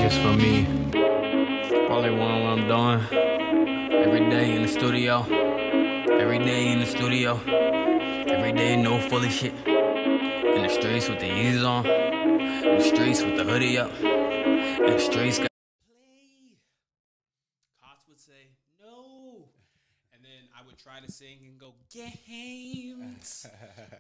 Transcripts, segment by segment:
This for me. Probably what I'm doing. Every day in the studio. Every day in the studio. Every day no fully shit. In the streets with the Yeezys on. In the streets with the hoodie up. In the streets. Play. Cots would say no. And then I would try to sing and go, games.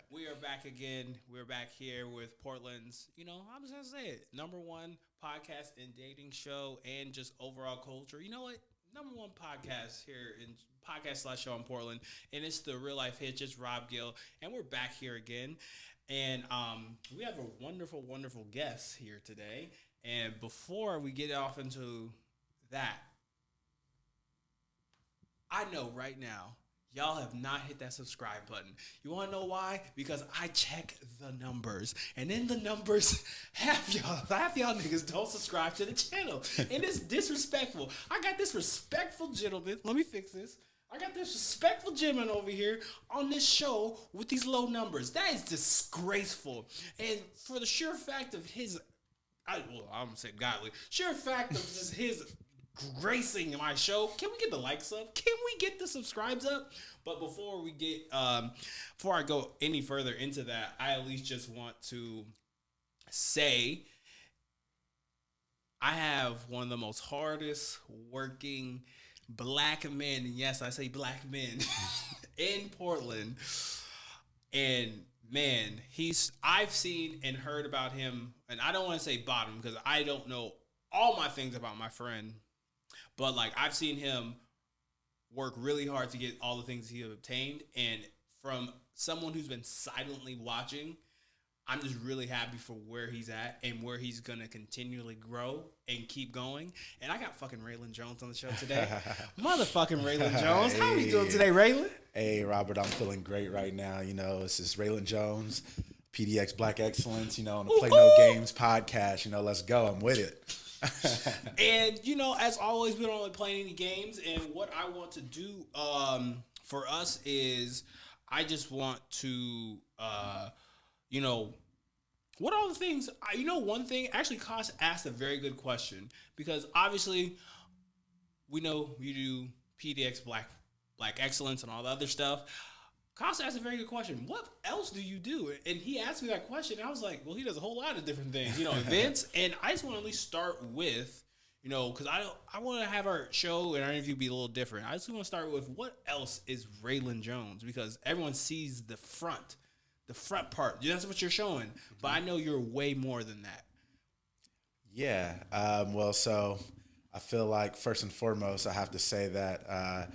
We are back again. We're back here with Portland's, I'm just going to say it, #1 podcast and dating show and just overall culture. You know what? #1 podcast here in podcast/show in Portland. And it's the Real Life Hitch. It's Rob Gill. And we're back here again. And we have a wonderful, wonderful guest here today. And before we get off into that, I know right now, y'all have not hit that subscribe button. You want to know why? Because I check the numbers. And in the numbers, half y'all niggas don't subscribe to the channel. And it's disrespectful. I got this respectful gentleman. Let me fix this. I got this respectful gentleman over here on this show with these low numbers. That is disgraceful. And for the sheer fact of his, I'm going to say godly, sheer fact of just his gracing my show, can we get the likes up? Can we get the subscribes up? But before I go any further into that, I at least just want to say I have one of the most hardest working black men, and yes, I say black men, in Portland. And man, I've seen and heard about him, and I don't want to say bottom because I don't know all my things about my friend. But, I've seen him work really hard to get all the things he obtained. And from someone who's been silently watching, I'm just really happy for where he's at and where he's going to continually grow and keep going. And I got fucking Ralen Jones on the show today. Motherfucking Ralen Jones. How are you doing today, Ralen? Hey, Robert, I'm feeling great right now. This is Ralen Jones, PDX Black Excellence, on the Play No Games podcast. Let's go. I'm with it. And as always, we don't really play any games, and what I want to do for us is I just want to what are the things one thing actually Kosh asked a very good question, because obviously we know you do PDX Black Excellence and all the other stuff. Costa asked a very good question. What else do you do? And he asked me that question, and I was like, well, he does a whole lot of different things, events. And I just want to at least start with, because I want to have our show and our interview be a little different. I just want to start with what else is Ralen Jones, because everyone sees the front part. That's what you're showing. Mm-hmm. But I know you're way more than that. Yeah. So I feel like first and foremost, I have to say that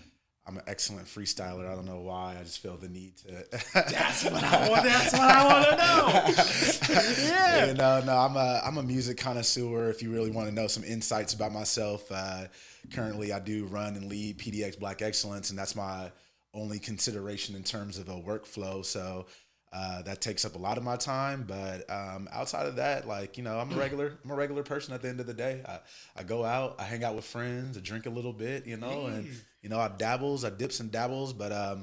I'm an excellent freestyler. I don't know why. I just feel the need to. That's what I want to know. Yeah. No. I'm a music connoisseur. If you really want to know some insights about myself, currently I do run and lead PDX Black Excellence, and that's my only consideration in terms of a workflow. So that takes up a lot of my time. But outside of that, I'm a regular person at the end of the day. I go out, I hang out with friends, I drink a little bit, and I dips and dabbles, but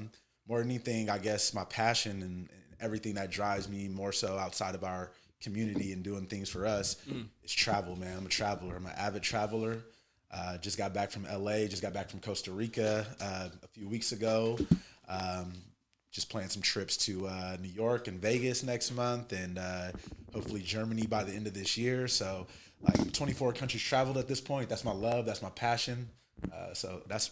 more than anything, I guess my passion and everything that drives me more so outside of our community and doing things for us is travel, man. I'm a traveler. I'm an avid traveler. Just got back from LA, just got back from Costa Rica a few weeks ago. Just planning some trips to New York and Vegas next month, and hopefully Germany by the end of this year. So 24 countries traveled at this point. That's my love. That's my passion. So that's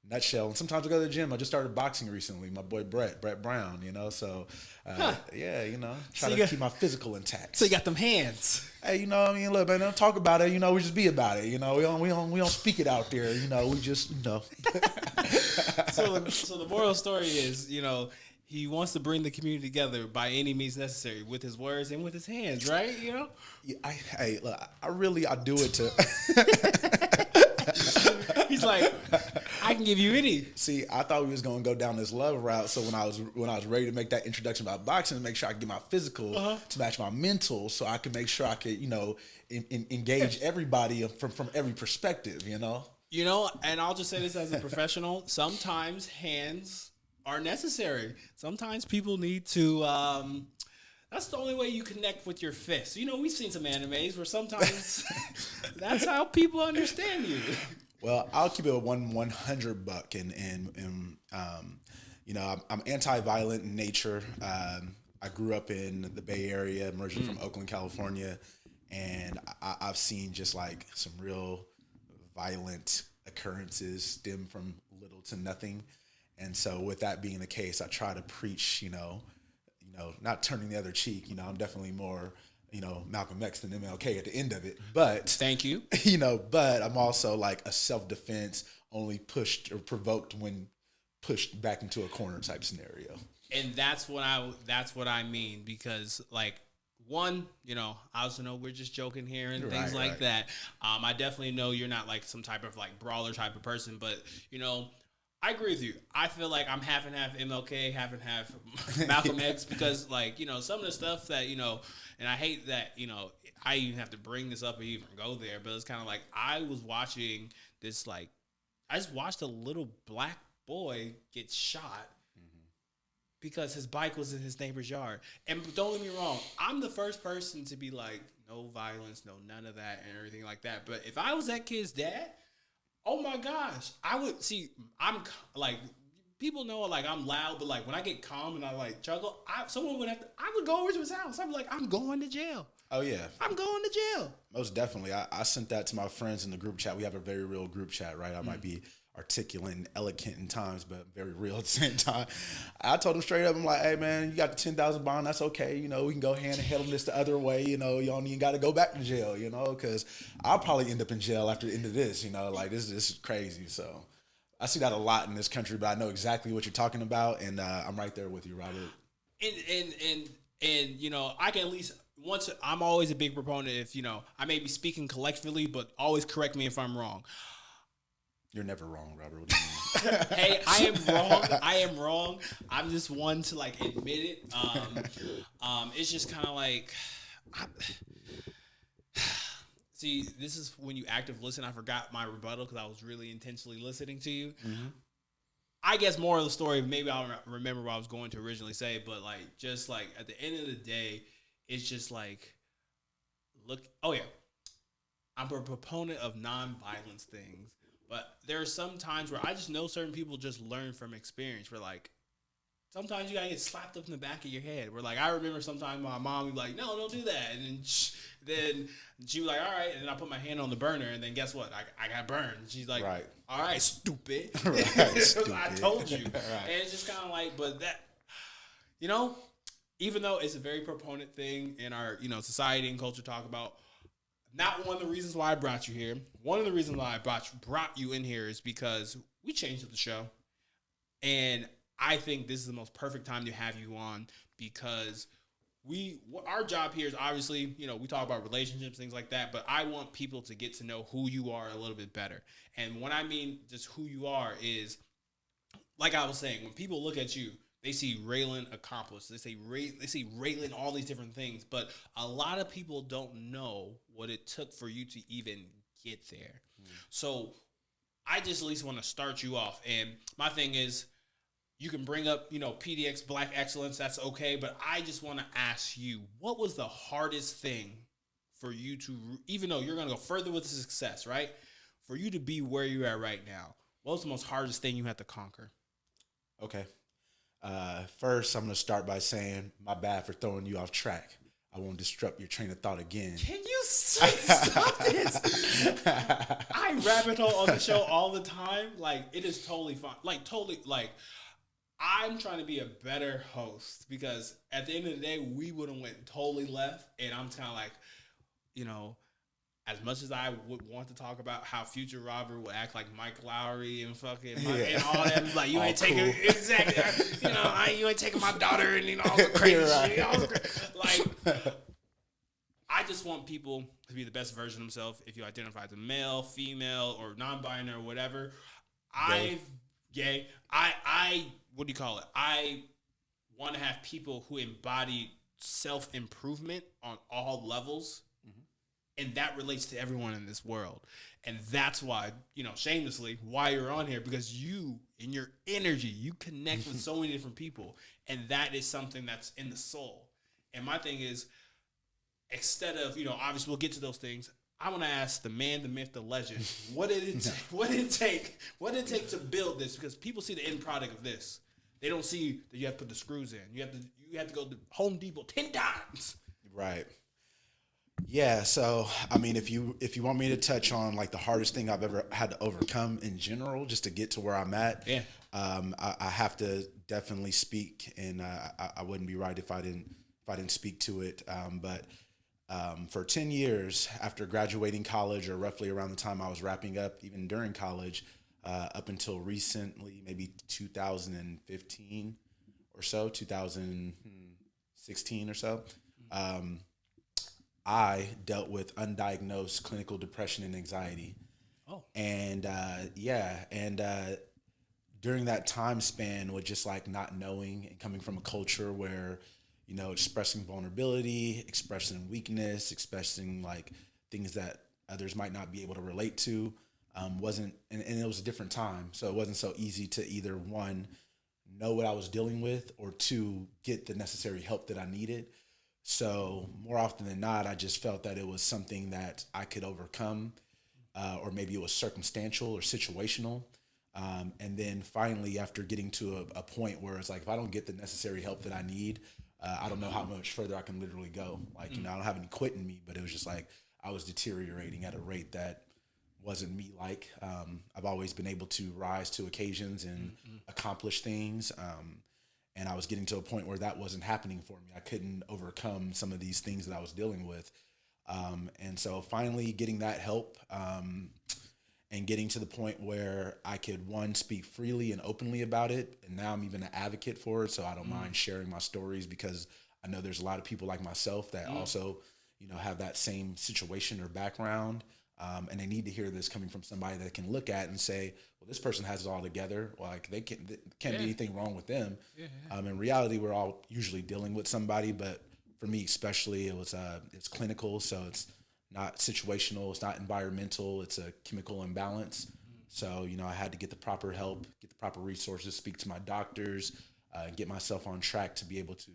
nutshell. And sometimes I go to the gym. I just started boxing recently. My boy Brett Brown, so try to keep my physical intact. So you got them hands. Hey, look, man, don't talk about it. We just be about it. We don't speak it out there. We just, So the moral story is, he wants to bring the community together by any means necessary with his words and with his hands, right? Yeah, I do it to. He's like, I can give you any. See, I thought we was gonna go down this love route. So when I was ready to make that introduction about boxing, to make sure I could get my physical to match my mental, so I could make sure I could, engage everybody from every perspective, and I'll just say this as a professional: sometimes hands are necessary. Sometimes people need to That's the only way you connect with your fists. You know, we've seen some animes where sometimes that's how people understand you. Well, I'll keep it a 100 buck, and you know, I'm anti-violent in nature. I grew up in the Bay Area, emerging from Oakland, California, and I've seen just like some real violent occurrences stem from little to nothing. And so, with that being the case, I try to preach, not turning the other cheek. You know, I'm definitely more, Malcolm X than MLK at the end of it. But thank you. But I'm also like a self-defense, only pushed or provoked when pushed back into a corner type scenario. And that's what I mean, because like, one, I also know we're just joking here and things like that. I definitely know you're not like some type of like brawler type of person, but I agree with you. I feel like I'm half and half MLK, half and half Malcolm X, because like, some of the stuff that, and I hate that, I even have to bring this up or even go there, but it's kind of like, I was watching this, like, I just watched a little black boy get shot because his bike was in his neighbor's yard. And don't get me wrong, I'm the first person to be like, no violence, no none of that and everything like that. But if I was that kid's dad, oh my gosh, I would see, I'm like, people know like I'm loud, but like when I get calm and I like chuckle, I would go over to his house. I'm like, I'm going to jail. Oh yeah. I'm going to jail. Most definitely. I sent that to my friends in the group chat. We have a very real group chat, right? I might be articulate and eloquent in times, but very real at the same time. I told them straight up, I'm like, hey man, you got the 10,000 bond, that's okay. We can go hand and handle this the other way. You don't even got to go back to jail, because I'll probably end up in jail after the end of this, like this is crazy. So I see that a lot in this country, but I know exactly what you're talking about. And I'm right there with you, Robert. And I can at least, once, I'm always a big proponent if, I may be speaking collectively, but always correct me if I'm wrong. You're never wrong, Robert. What do you mean? Hey, I am wrong. I am wrong. I'm just one to like admit it. It's just kind of like, see, this is when you active listen. I forgot my rebuttal because I was really intentionally listening to you. Mm-hmm. I guess more of the story, maybe I'll remember what I was going to originally say, but like, just like at the end of the day, it's just like, I'm a proponent of non-violence things. But there are some times where I just know certain people just learn from experience. Where like, sometimes you gotta get slapped up in the back of your head. Where like, I remember sometimes my mom would be like, no, don't do that. And then she was like, all right. And then I put my hand on the burner. And then guess what? I got burned. She's like, right. All right, stupid. Right, stupid. I told you. Right. And it's just kind of like, but that, even though it's a very proponent thing in our, society and culture talk about, not one of the reasons why I brought you here. One of the reasons why I brought you in here is because we changed up the show. And I think this is the most perfect time to have you on because our job here is obviously, we talk about relationships, things like that, but I want people to get to know who you are a little bit better. And when I mean just who you are is, like I was saying, when people look at you, they see Ralen accomplished. They see Ralen all these different things, but a lot of people don't know what it took for you to even get there. So I just at least want to start you off. And my thing is, you can bring up, PDX Black Excellence. That's okay. But I just want to ask you, what was the hardest thing for you to, even though you're going to go further with the success, right? For you to be where you're at right now, what was the most hardest thing you had to conquer? Okay. First, I'm going to start by saying my bad for throwing you off track. I won't disrupt your train of thought again. Can you stop this? I rabbit hole on the show all the time. Like, it is totally fun. I'm trying to be a better host because at the end of the day, we would have went totally left. And I'm kind of like, as much as I would want to talk about how future Robert would act like Mike Lowry and fucking and all that, like you ain't taking exactly, you ain't taking my daughter and all the crazy shit. Like, I just want people to be the best version of themselves. If you identify as a male, female, or non-binary or whatever, I what do you call it? I want to have people who embody self-improvement on all levels. And that relates to everyone in this world. And that's why, shamelessly, why you're on here, because you, in your energy, you connect with so many different people. And that is something that's in the soul. And my thing is, instead of, obviously we'll get to those things. I want to ask the man, the myth, the legend. What did it take to build this? Because people see the end product of this. They don't see that you have to put the screws in. You have to go to Home Depot 10 times. Right. Yeah. So, I mean, if you want me to touch on like the hardest thing I've ever had to overcome in general, just to get to where I'm at, yeah, I have to definitely speak, and I wouldn't be right if I didn't speak to it. But for 10 years after graduating college, or roughly around the time I was wrapping up, even during college, up until recently, maybe 2015 or so, 2016 or so, I dealt with undiagnosed clinical depression and anxiety. Oh. And during that time span, with just like not knowing and coming from a culture where, expressing vulnerability, expressing weakness, expressing like things that others might not be able to relate to, wasn't, and it was a different time. So it wasn't so easy to either, one, know what I was dealing with, or two, get the necessary help that I needed. So more often than not, I just felt that it was something that I could overcome, or maybe it was circumstantial or situational. And then finally, after getting to a point where it's like, if I don't get the necessary help that I need, I don't know how much further I can literally go. Like, I don't have any quit in me, but it was just like I was deteriorating at a rate that wasn't me like. I've always been able to rise to occasions and accomplish things. And I was getting to a point where that wasn't happening for me. I couldn't overcome some of these things that I was dealing with. And so finally getting that help, and getting to the point where I could, one, speak freely and openly about it. And now I'm even an advocate for it. So I don't mind sharing my stories, because I know there's a lot of people like myself that also, have that same situation or background. And they need to hear this coming from somebody that can look at and say, well, this person has it all together. Like, can't be anything wrong with them. In reality, we're all usually dealing with somebody, but for me especially, it's clinical. So it's not situational. It's not environmental. It's a chemical imbalance. So, I had to get the proper help, get the proper resources, speak to my doctors, get myself on track to be able to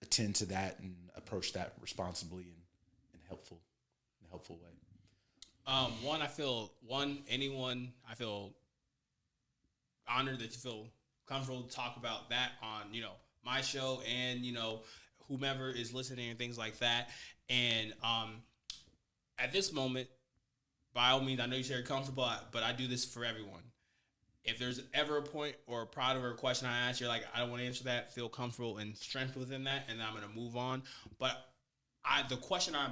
attend to that and approach that responsibly and helpful way. I feel honored that you feel comfortable to talk about that on, my show, and, whomever is listening and things like that. And at this moment, by all means, I know you said you're comfortable, but I do this for everyone. If there's ever a point or a product or a question I ask, you're like, I don't want to answer that, feel comfortable and strength within that, and I'm going to move on. But the question that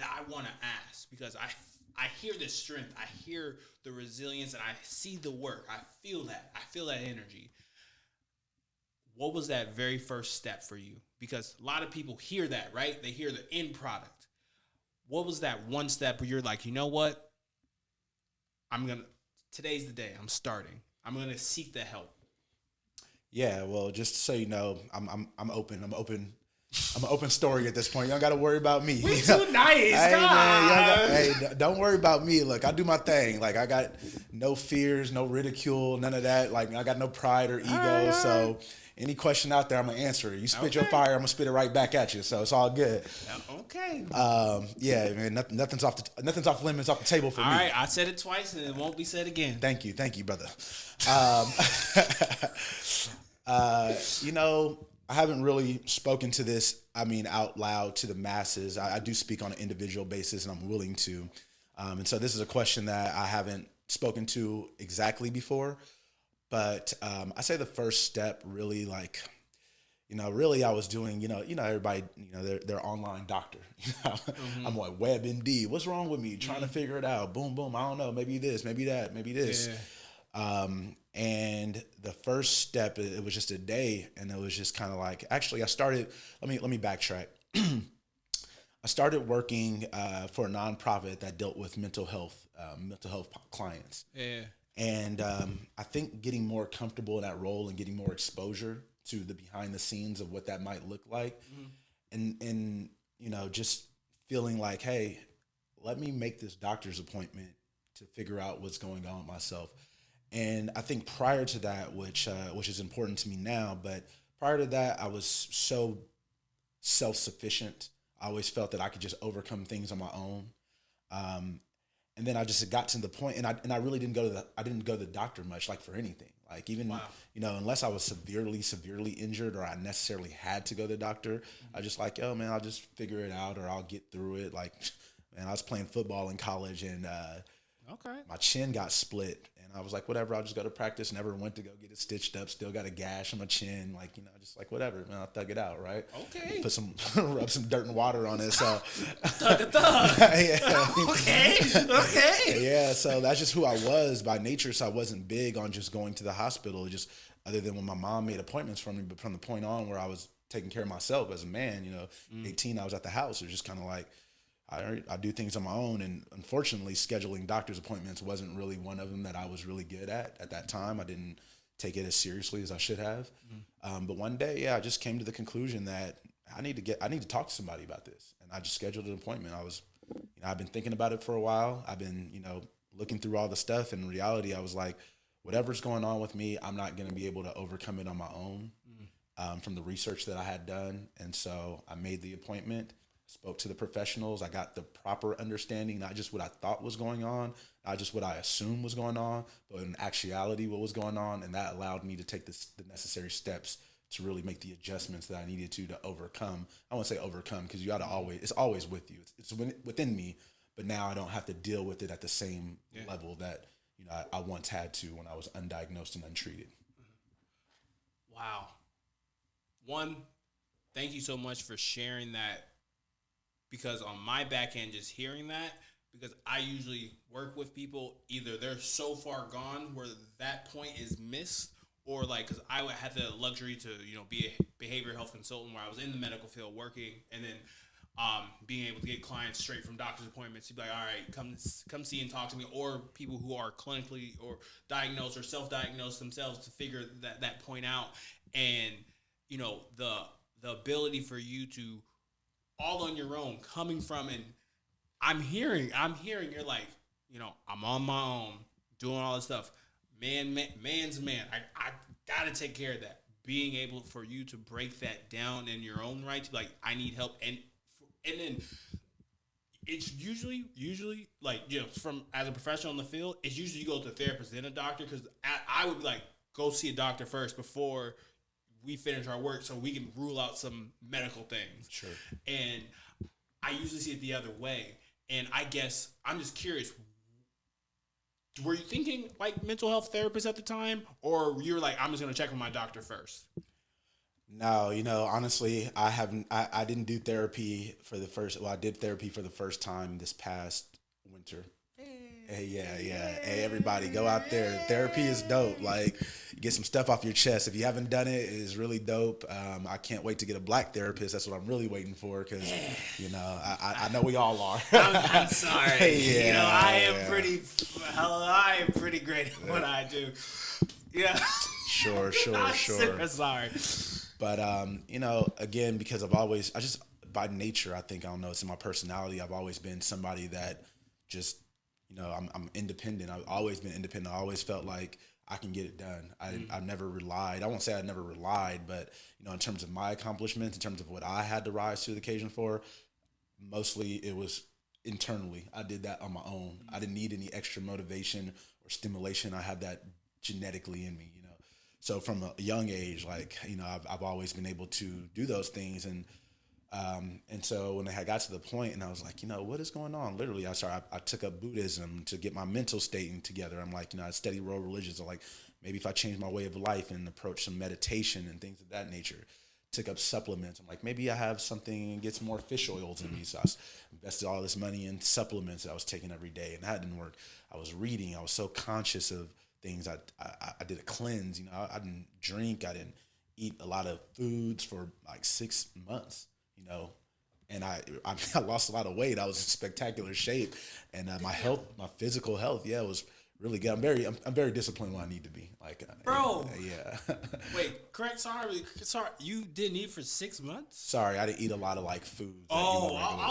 I want to ask, because I hear the strength, I hear the resilience, and I see the work. I feel that energy. What was that very first step for you? Because a lot of people hear that, right? They hear the end product. What was that one step where you're like, you know what? Today's the day. I'm starting. I'm going to seek the help. Yeah, well, just so you know, I'm open. I'm an open story at this point. You don't got to worry about me. We too nice. Hey, don't worry about me. Look, I do my thing. Like, I got no fears, no ridicule, none of that. Like, I got no pride or ego. So any question out there, I'm going to answer it. You spit your fire, I'm going to spit it right back at you. So it's all good. Okay. Yeah, man, nothing's off limits off the table for me. All right, I said it twice and it won't be said again. Thank you, brother. I haven't really spoken to this, out loud to the masses. I do speak on an individual basis, and I'm willing to. And so this is a question that I haven't spoken to exactly before. But I say the first step really, really I was doing, everybody, their online doctor. I'm like, WebMD, what's wrong with me? Trying to figure it out. Boom, boom, I don't know. Maybe this, maybe that, maybe this. Yeah. And the first step, it was just a day, and it was just kind of like, actually I started, let me backtrack. I started working for a nonprofit that dealt with mental health clients. Yeah. And I think getting more comfortable in that role and getting more exposure to the behind the scenes of what that might look like, and just feeling like, hey, let me make this doctor's appointment to figure out what's going on with myself. And I think prior to that, which is important to me now, but prior to that, I was so self-sufficient. I always felt that I could just overcome things on my own. And then I just got to the point, and I really didn't go to the doctor much, like for anything. Like even, unless I was severely injured or I necessarily had to go to the doctor, I just like, yo, man, I'll just figure it out or I'll get through it. Like, man, I was playing football in college and my chin got split. And I was like, whatever, I'll just go to practice. Never went to go get it stitched up. Still got a gash on my chin. Like, just like whatever, man, I'll thug it out, right? Okay. Rub some dirt and water on it. So thug. yeah. Okay. Yeah, so that's just who I was by nature. So I wasn't big on just going to the hospital, just other than when my mom made appointments for me. But from the point on where I was taking care of myself as a man, 18, I was at the house. It was just kind of like, I do things on my own, and unfortunately, scheduling doctor's appointments wasn't really one of them that I was really good at that time. I didn't take it as seriously as I should have. But one day, I just came to the conclusion that I need to talk to somebody about this, and I just scheduled an appointment. I've been thinking about it for a while. I've been, looking through all the stuff, and in reality, I was like, whatever's going on with me, I'm not going to be able to overcome it on my own. From the research that I had done, and so I made the appointment. Spoke to the professionals. I got the proper understanding, not just what I thought was going on, not just what I assumed was going on, but in actuality what was going on. And that allowed me to take the necessary steps to really make the adjustments that I needed to overcome. I won't say overcome because it's always with you. It's within me, but now I don't have to deal with it at the same level that I once had to when I was undiagnosed and untreated. Wow. One, thank you so much for sharing that. Because on my back end, just hearing that, because I usually work with people, either they're so far gone where that point is missed, or like, because I had the luxury to, be a behavioral health consultant where I was in the medical field working, and then being able to get clients straight from doctor's appointments. You'd be like, all right, come see and talk to me, or people who are clinically or diagnosed or self-diagnosed themselves to figure that point out. And, the ability for you to all on your own, coming from, and I'm hearing you're like, I'm on my own, doing all this stuff. Man's man. I gotta take care of that. Being able for you to break that down in your own right, to be like, I need help, and then it's usually like, from as a professional in the field, it's usually you go to a therapist then a doctor, because I would be like, go see a doctor first before we finish our work so we can rule out some medical things. Sure. And I usually see it the other way. And I guess I'm just curious, were you thinking like mental health therapist at the time, or you were like, I'm just going to check with my doctor first? No, honestly, I didn't do therapy I did therapy for the first time this past winter. Hey, yeah. Hey, everybody, go out there. Therapy is dope. Like, get some stuff off your chest. If you haven't done it, it is really dope. I can't wait to get a black therapist. That's what I'm really waiting for, because, I know we all are. I'm sorry. Yeah, I am pretty great at what I do. Yeah. Sure. Sorry. But, again, because by nature, I think, I don't know, it's in my personality. I've always been somebody that just, I'm independent. I've always been independent. I always felt like I can get it done. I never relied. I won't say I never relied, but, in terms of my accomplishments, in terms of what I had to rise to the occasion for, mostly it was internally. I did that on my own. I didn't need any extra motivation or stimulation. I had that genetically in me, So from a young age, like, I've always been able to do those things. And so when I got to the point and I was like, what is going on? Literally, I took up Buddhism to get my mental state together. I'm like, I study world religions. I'm like, maybe if I change my way of life and approach some meditation and things of that nature. Took up supplements. I'm like, maybe I have something and get some more fish oils in me. So I invested all this money in supplements that I was taking every day, and that didn't work. I was reading. I was so conscious of things. I did a cleanse. I didn't drink. I didn't eat a lot of foods for like 6 months. And I lost a lot of weight. I was in spectacular shape, and my physical health, was really good. I'm very disciplined when I need to be. Like, bro. Yeah. Wait, correct. Sorry. You didn't eat for 6 months? Sorry, I didn't eat a lot of like foods. Oh, I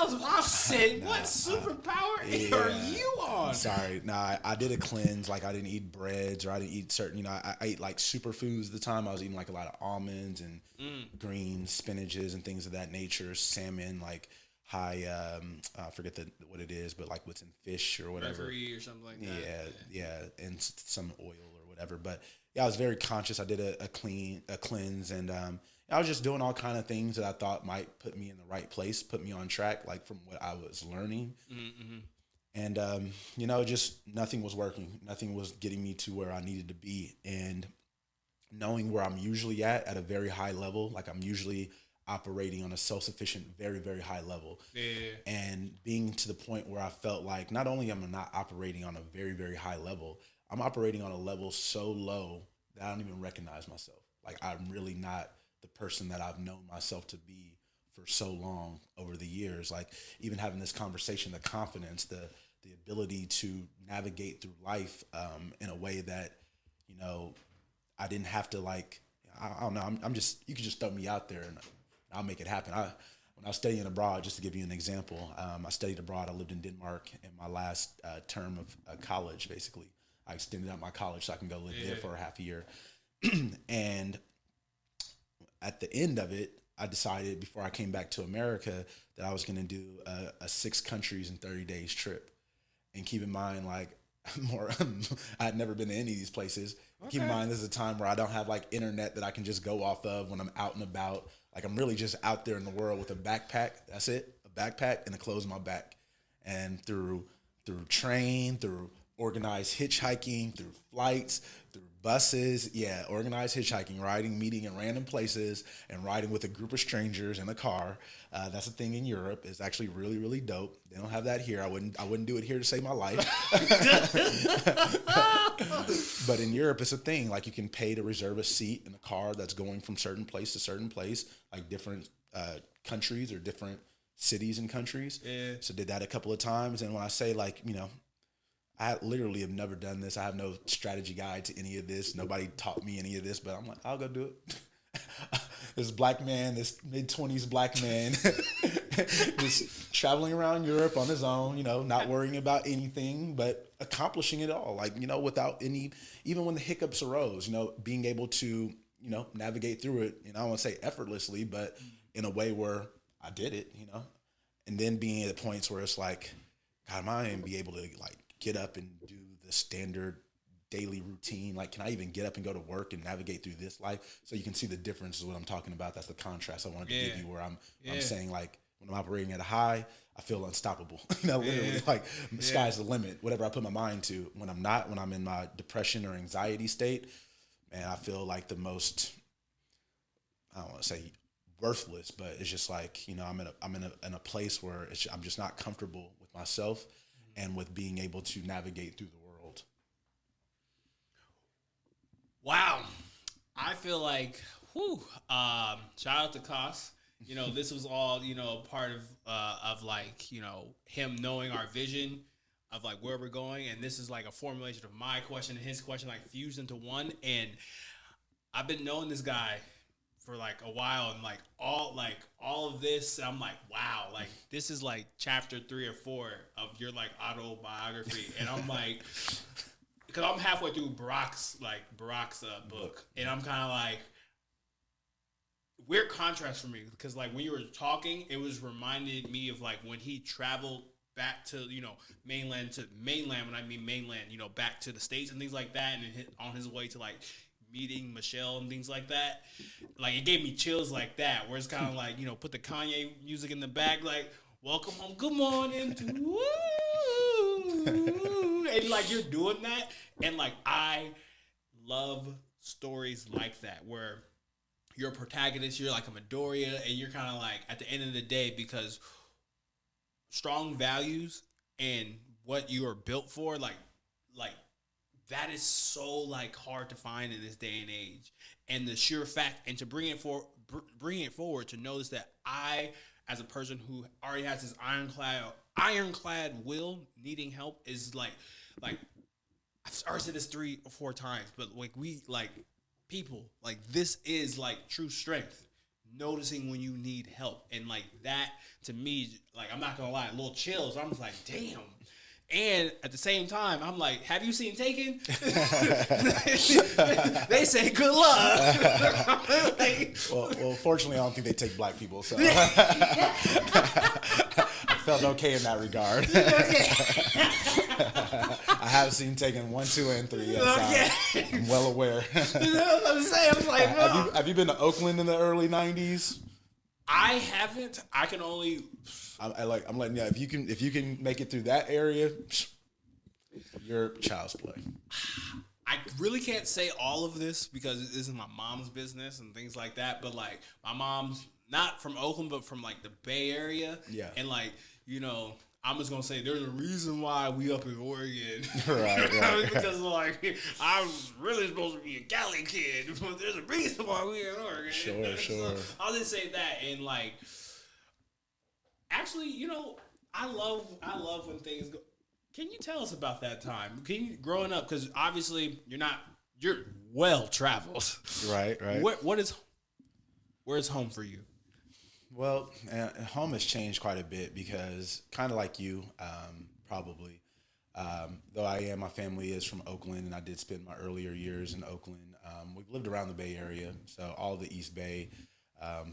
was about to say, what superpower are you on? on. Sorry. No, I did a cleanse. Like I didn't eat breads or I didn't eat certain, I ate like superfoods at the time. I was eating like a lot of almonds and greens, spinaches and things of that nature, salmon, like high, I forget what it is, but like what's in fish or whatever. Mercury or something like that. Yeah. And some oil or whatever. But yeah, I was very conscious. I did a cleanse and, I was just doing all kind of things that I thought might put me in the right place, put me on track, like from what I was learning. And, just nothing was working. Nothing was getting me to where I needed to be. And knowing where I'm usually at a very high level, like I'm usually operating on a self-sufficient, very, very high level. Yeah. And being to the point where I felt like not only am I not operating on a very, very high level, I'm operating on a level so low that I don't even recognize myself. Like I'm really not the person that I've known myself to be for so long over the years. Like even having this conversation, the confidence, the ability to navigate through life in a way that, I didn't have to like, I don't know, I'm just, you could just throw me out there and I'll make it happen. When I was studying abroad, just to give you an example, I studied abroad. I lived in Denmark in my last term of college, basically. I extended out my college so I can go live there for a half a year. And at the end of it, I decided before I came back to America that I was going to do a 6 countries in 30 days trip. And keep in mind, like, I had never been to any of these places. Okay. Keep in mind, this is a time where I don't have like internet that I can just go off of when I'm out and about. Like I'm really just out there in the world with a backpack. That's it, a backpack and the clothes on my back. And through train, through organized hitchhiking, through flights, through buses, organized hitchhiking, meeting in random places, and riding with a group of strangers in a car. That's a thing in Europe. It's actually really, really dope. They don't have that here. I wouldn't do it here to save my life. But in Europe, it's a thing. Like you can pay to reserve a seat in a car that's going from certain place to certain place, like different countries or different cities and countries. Yeah. So did that a couple of times. And when I say like, I literally have never done this. I have no strategy guide to any of this. Nobody taught me any of this, but I'm like, I'll go do it. This black man, this mid-20s black man, just traveling around Europe on his own, not worrying about anything, but accomplishing it all. Like, without any, even when the hiccups arose, being able to, navigate through it, I don't want to say effortlessly, but in a way where I did it, and then being at points where it's like, God, am I going to be able to like get up and do the standard daily routine? Like, can I even get up and go to work and navigate through this life? So you can see the difference is what I'm talking about. That's the contrast I wanted to give you, where I'm saying like when I'm operating at a high, I feel unstoppable. Literally like sky's the limit. Whatever I put my mind to. When I'm in my depression or anxiety state, man, I feel like the most, I don't want to say worthless, but it's just like, I'm in a place where I'm just not comfortable with myself and with being able to navigate through the world. Wow. I feel like, shout out to Cas. This was all, part of like, him knowing our vision of like where we're going. And this is like a formulation of my question and his question, like fused into one. And I've been knowing this guy for like a while, and like all of this, I'm like, wow, like this is like chapter 3 or 4 of your like autobiography. And I'm like, because I'm halfway through Barack's book, and I'm kind of like, weird contrast for me, because like when you were talking, it was reminded me of like when he traveled back to mainland when I mean mainland, back to the States and things like that, and on his way to like meeting Michelle and things like that. Like it gave me chills like that, where it's kind of like, put the Kanye music in the back, like welcome home, good morning, and like you're doing that. And like I love stories like that, where you're a protagonist, you're like a Midoriya, and you're kind of like at the end of the day, because strong values and what you are built for, like that is so like hard to find in this day and age. And the sheer fact, and to bring it forward to notice that I, as a person who already has this ironclad will, needing help, is like I've already said this 3 or 4 times, but like we like people, like this is like true strength, noticing when you need help. And like that to me, like I'm not gonna lie, little chills. I'm just like, damn. And at the same time, I'm like, have you seen Taken? They say good luck. Like, well, fortunately, I don't think they take black people, so I felt okay in that regard. I have seen Taken 1, 2, and 3. Yes, I'm well aware. You know what I'm saying? I was like, Have you been to Oakland in the early '90s? I haven't. I can only. I'm letting you know, if you can make it through that area, you're child's play. I really can't say all of this because this is my mom's business and things like that. But like, my mom's not from Oakland, but from like the Bay Area. Yeah. And like, you know, I'm just gonna say there's a reason why we up in Oregon. Right. Because like, I'm really supposed to be a Cali kid, but there's a reason why we in Oregon. Sure. So I'll just say that. And like, actually, you know, I love when things go. Can you tell us about that time? Can you growing up? Because obviously you're well traveled. Right. Where's home for you? Well, home has changed quite a bit because kind of like you, probably. Though my family is from Oakland, and I did spend my earlier years in Oakland. We've lived around the Bay Area, so all the East Bay.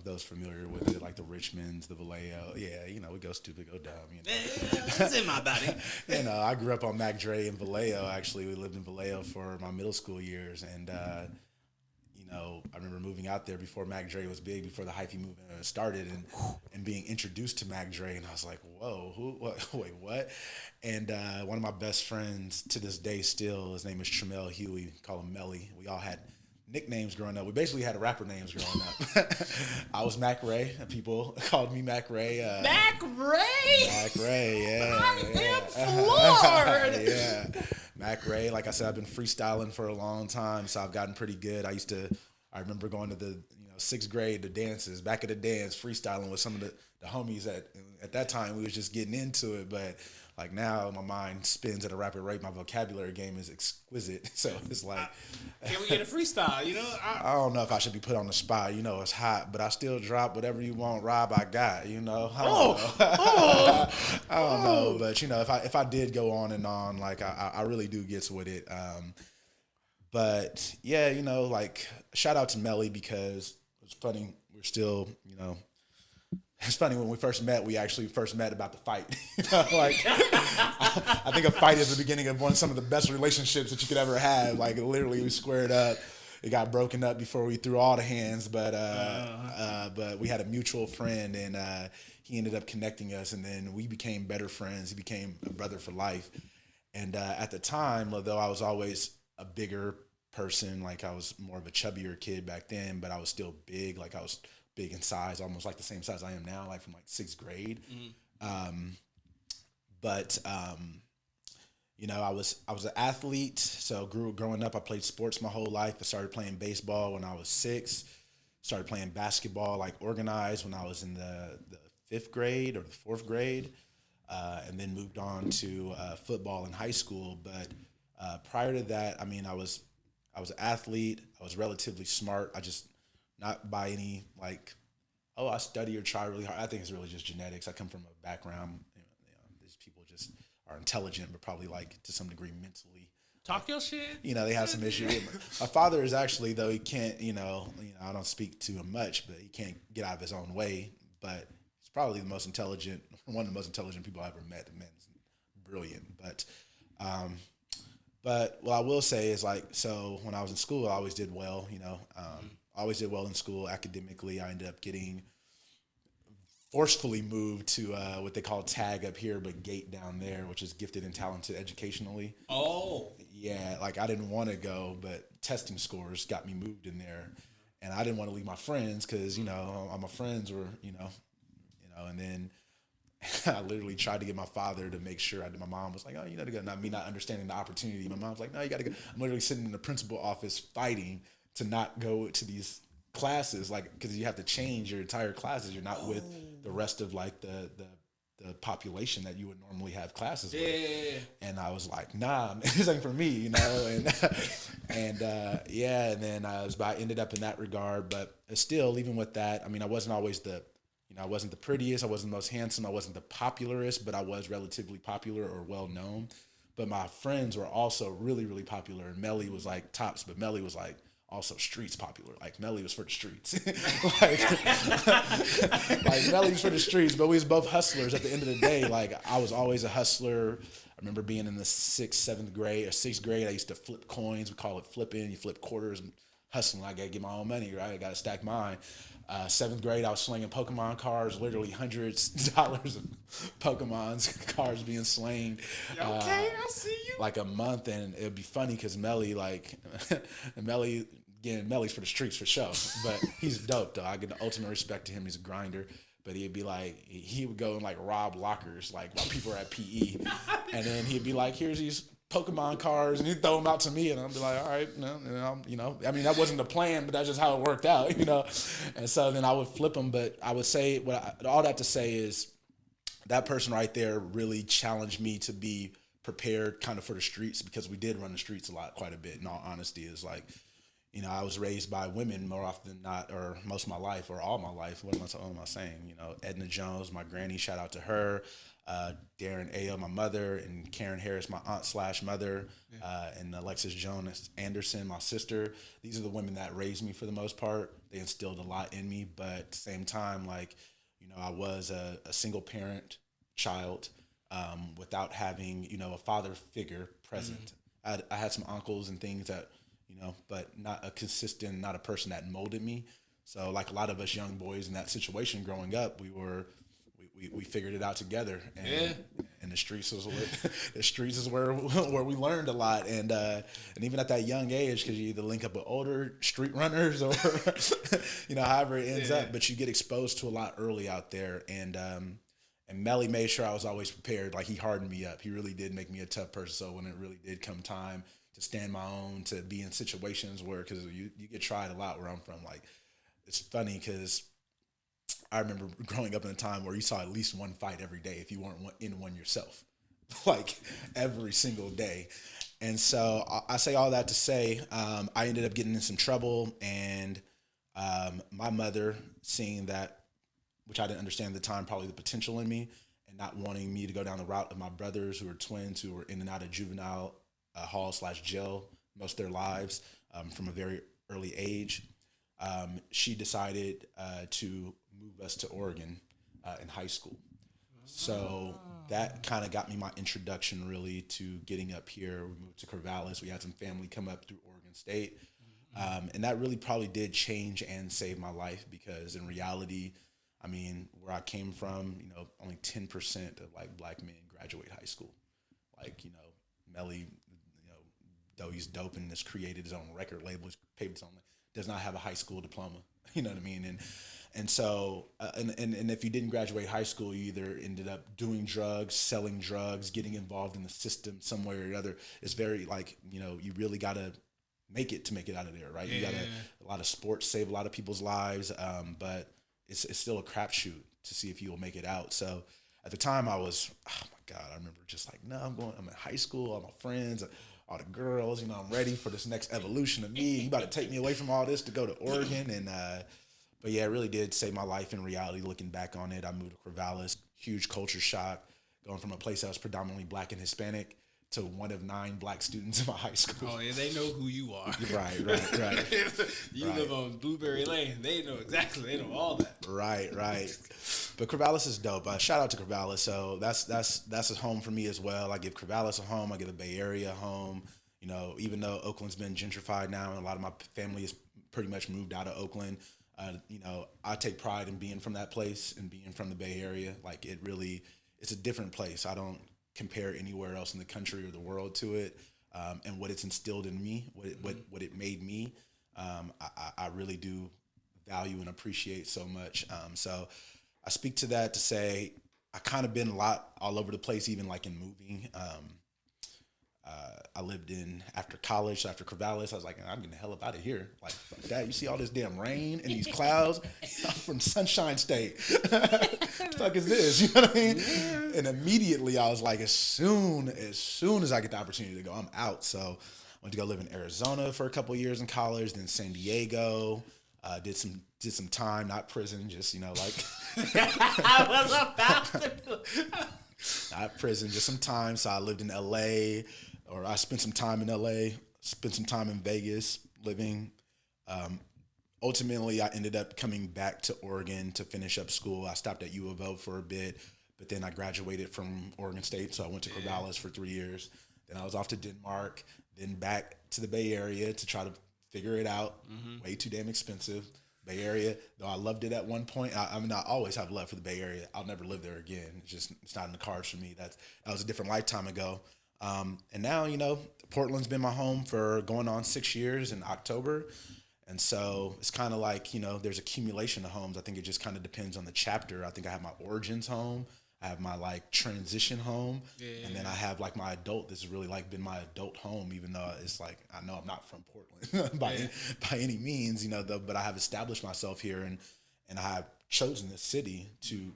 Those familiar with it, like the Richmonds, the Vallejo. Yeah, you know, we go stupid, go dumb. You know. It's in my body. And I grew up on Mac Dre in Vallejo. Actually, we lived in Vallejo for my middle school years, and you know, I remember moving out there before Mac Dre was big, before the hyphy movement started, and being introduced to Mac Dre, and I was like, whoa, wait, what? And one of my best friends to this day still, his name is Tramel Huey, call him Melly. We all had nicknames growing up. We basically had rapper names growing up. I was Mac Ray. People called me Mac Ray. Mac Ray? Mac Ray, yeah. I am floored. Yeah. Mac Ray, like I said, I've been freestyling for a long time, so I've gotten pretty good. I remember going to the 6th grade, the dances, back at the dance, freestyling with some of the homies at that time. We was just getting into it, but like now my mind spins at a rapid rate. My vocabulary game is exquisite. So it's like, can we get a freestyle? You know, I don't know if I should be put on the spot. You know, it's hot, but I still drop whatever you want, Rob. I got. You know, I don't know, but you know, if I did go on and on, like I really do gets with it. But yeah, you know, like shout out to Melly because it's funny. We're still, you know. It's funny, when we first met, we actually first met about the fight. You know, like, I think a fight is the beginning of some of the best relationships that you could ever have. Like, literally, we squared up. It got broken up before we threw all the hands, but we had a mutual friend, and he ended up connecting us, and then we became better friends. He became a brother for life. And at the time, although I was always a bigger person, like I was more of a chubbier kid back then, but I was still big. Like I was big in size, almost like the same size I am now, like from like 6th grade. Mm-hmm. You know, I was an athlete. So growing up, I played sports my whole life. I started playing baseball when I was 6. Started playing basketball, like organized, when I was in the 5th grade or the 4th grade, and then moved on to football in high school. But prior to that, I mean, I was an athlete. I was relatively smart. I just not by any like, oh, I study or try really hard. I think it's really just genetics. I come from a background, you know, these people just are intelligent, but probably like to some degree mentally. Talk your shit. You know, they have some issues. My father is actually, though he can't, you know, I don't speak to him much, but he can't get out of his own way. But he's probably one of the most intelligent people I ever met. The man's brilliant. But what I will say is like, so when I was in school, I always did well, you know. I always did well in school academically. I ended up getting forcefully moved to what they call TAG up here, but GATE down there, which is gifted and talented educationally. Oh. Yeah, like I didn't want to go, but testing scores got me moved in there. And I didn't want to leave my friends because, you know, all my friends were, you know, and then I literally tried to get my father to make sure. My mom was like, oh, you know, to go. Not me not understanding the opportunity. My mom's like, no, you got to go. I'm literally sitting in the principal office fighting to not go to these classes, like, because you have to change your entire classes. You're not with the rest of like the population that you would normally have classes with. Yeah. And I was like, nah, this ain't for me, you know. And then I ended up in that regard. But still, even with that, I mean, I wasn't always the I wasn't the prettiest, I wasn't the most handsome, I wasn't the popularist, but I was relatively popular or well known. But my friends were also really, really popular. And Melly was like tops, but Melly was like also streets popular. Like Melly was for the streets. like Melly was for the streets, but we was both hustlers at the end of the day. Like I was always a hustler. I remember being in the sixth grade. I used to flip coins. We call it flipping. You flip quarters and hustling. I got to get my own money, right? I got to stack mine. Seventh grade, I was slinging Pokemon cards, literally hundreds of dollars of Pokemon's cards being slain. Okay, I see you. Like a month, and it'd be funny because Melly, like, Melly's for the streets for sure, but he's dope though. I get the ultimate respect to him. He's a grinder. But he'd be like, he would go and like rob lockers, like while people are at PE, and then he'd be like, "Here's these Pokemon cards," and he'd throw them out to me, and I'd be like, "All right, I mean, that wasn't the plan, but that's just how it worked out, And so then I would flip them, but I would say, all that to say is, that person right there really challenged me to be prepared, kind of for the streets, because we did run the streets quite a bit. In all honesty, is like, I was raised by women more often than not, or most of my life, or all my life. What am I saying? Edna Jones, my granny, shout out to her. Darren Ayo, my mother, and Karen Harris, my aunt/mother, and Alexis Jonas Anderson, my sister. These are the women that raised me for the most part. They instilled a lot in me, but at the same time, like, I was a single parent child without having, a father figure present. I had some uncles and things that, but not a person that molded me. So like a lot of us young boys in that situation growing up, we figured it out together, and the streets is where we learned a lot, and even at that young age, because you either link up with older street runners or however it ends up, but you get exposed to a lot early out there, and Melly made sure I was always prepared. Like, he hardened me up. He really did make me a tough person. So when it really did come time to stand my own, to be in situations where, because you get tried a lot where I'm from, like, it's funny because I remember growing up in a time where you saw at least one fight every day if you weren't in one yourself, like every single day. And so I say all that to say, I ended up getting in some trouble, and my mother, seeing that, which I didn't understand at the time, probably the potential in me, and not wanting me to go down the route of my brothers, who were twins, who were in and out of juvenile hall/jail most of their lives from a very early age. She decided to move us to Oregon in high school. So that kind of got me my introduction really to getting up here. We moved to Corvallis. We had some family come up through Oregon State. And that really probably did change and save my life, because in reality, I mean, where I came from, only 10% of like black men graduate high school. Like, Melly, though he's dope and has created his own record label, he's paid his own, does not have a high school diploma. You know what I mean? And so, and if you didn't graduate high school, you either ended up doing drugs, selling drugs, getting involved in the system some way or another. It's very like, you really got to make it out of there, right? You got a lot of sports save a lot of people's lives, but it's still a crapshoot to see if you will make it out. So at the time I was, oh my God, I remember just like, no, I'm in high school, all my friends, all the girls, I'm ready for this next evolution of me. You about to take me away from all this to go to Oregon. And, but yeah, it really did save my life in reality. Looking back on it, I moved to Corvallis, huge culture shock, going from a place that was predominantly black and Hispanic to one of 9 black students in my high school. Oh, yeah, they know who you are. Right. You live on Blueberry Lane. They know exactly. They know all that. Right. But Corvallis is dope. Shout out to Corvallis. So that's a home for me as well. I give Corvallis a home. I give the Bay Area a home. Even though Oakland's been gentrified now and a lot of my family has pretty much moved out of Oakland, I take pride in being from that place and being from the Bay Area. Like, it's a different place. I don't compare anywhere else in the country or the world to it, and what it's instilled in me, what it made me, I really do value and appreciate so much. So I speak to that to say I kind of been a lot all over the place, even like in moving. I lived after college, after Corvallis, I was like, I'm getting the hell up out of here. Like, fuck that. You see all this damn rain and these clouds? I'm from Sunshine State. What the fuck is this? You know what I mean? Yeah. And immediately I was like, as soon as I get the opportunity to go, I'm out. So I went to go live in Arizona for a couple of years in college, then San Diego. Did some time, not prison, just like I was about to. not prison, just some time. So I lived in LA, or I spent some time in LA, spent some time in Vegas living. Ultimately, I ended up coming back to Oregon to finish up school. I stopped at U of O for a bit, but then I graduated from Oregon State, so I went to Corvallis for 3 years. Then I was off to Denmark, then back to the Bay Area to try to figure it out. Way too damn expensive. Bay Area, though I loved it at one point. I mean, I always have love for the Bay Area. I'll never live there again. It's not in the cards for me. That was a different lifetime ago. And now, Portland's been my home for going on 6 years in October. And so it's kind of like, there's accumulation of homes. I think it just kind of depends on the chapter. I think I have my origins home. I have my transition home. Yeah. And then I have my adult. This has really been my adult home, even though it's I know I'm not from Portland by any means, but I have established myself here and I have chosen this city to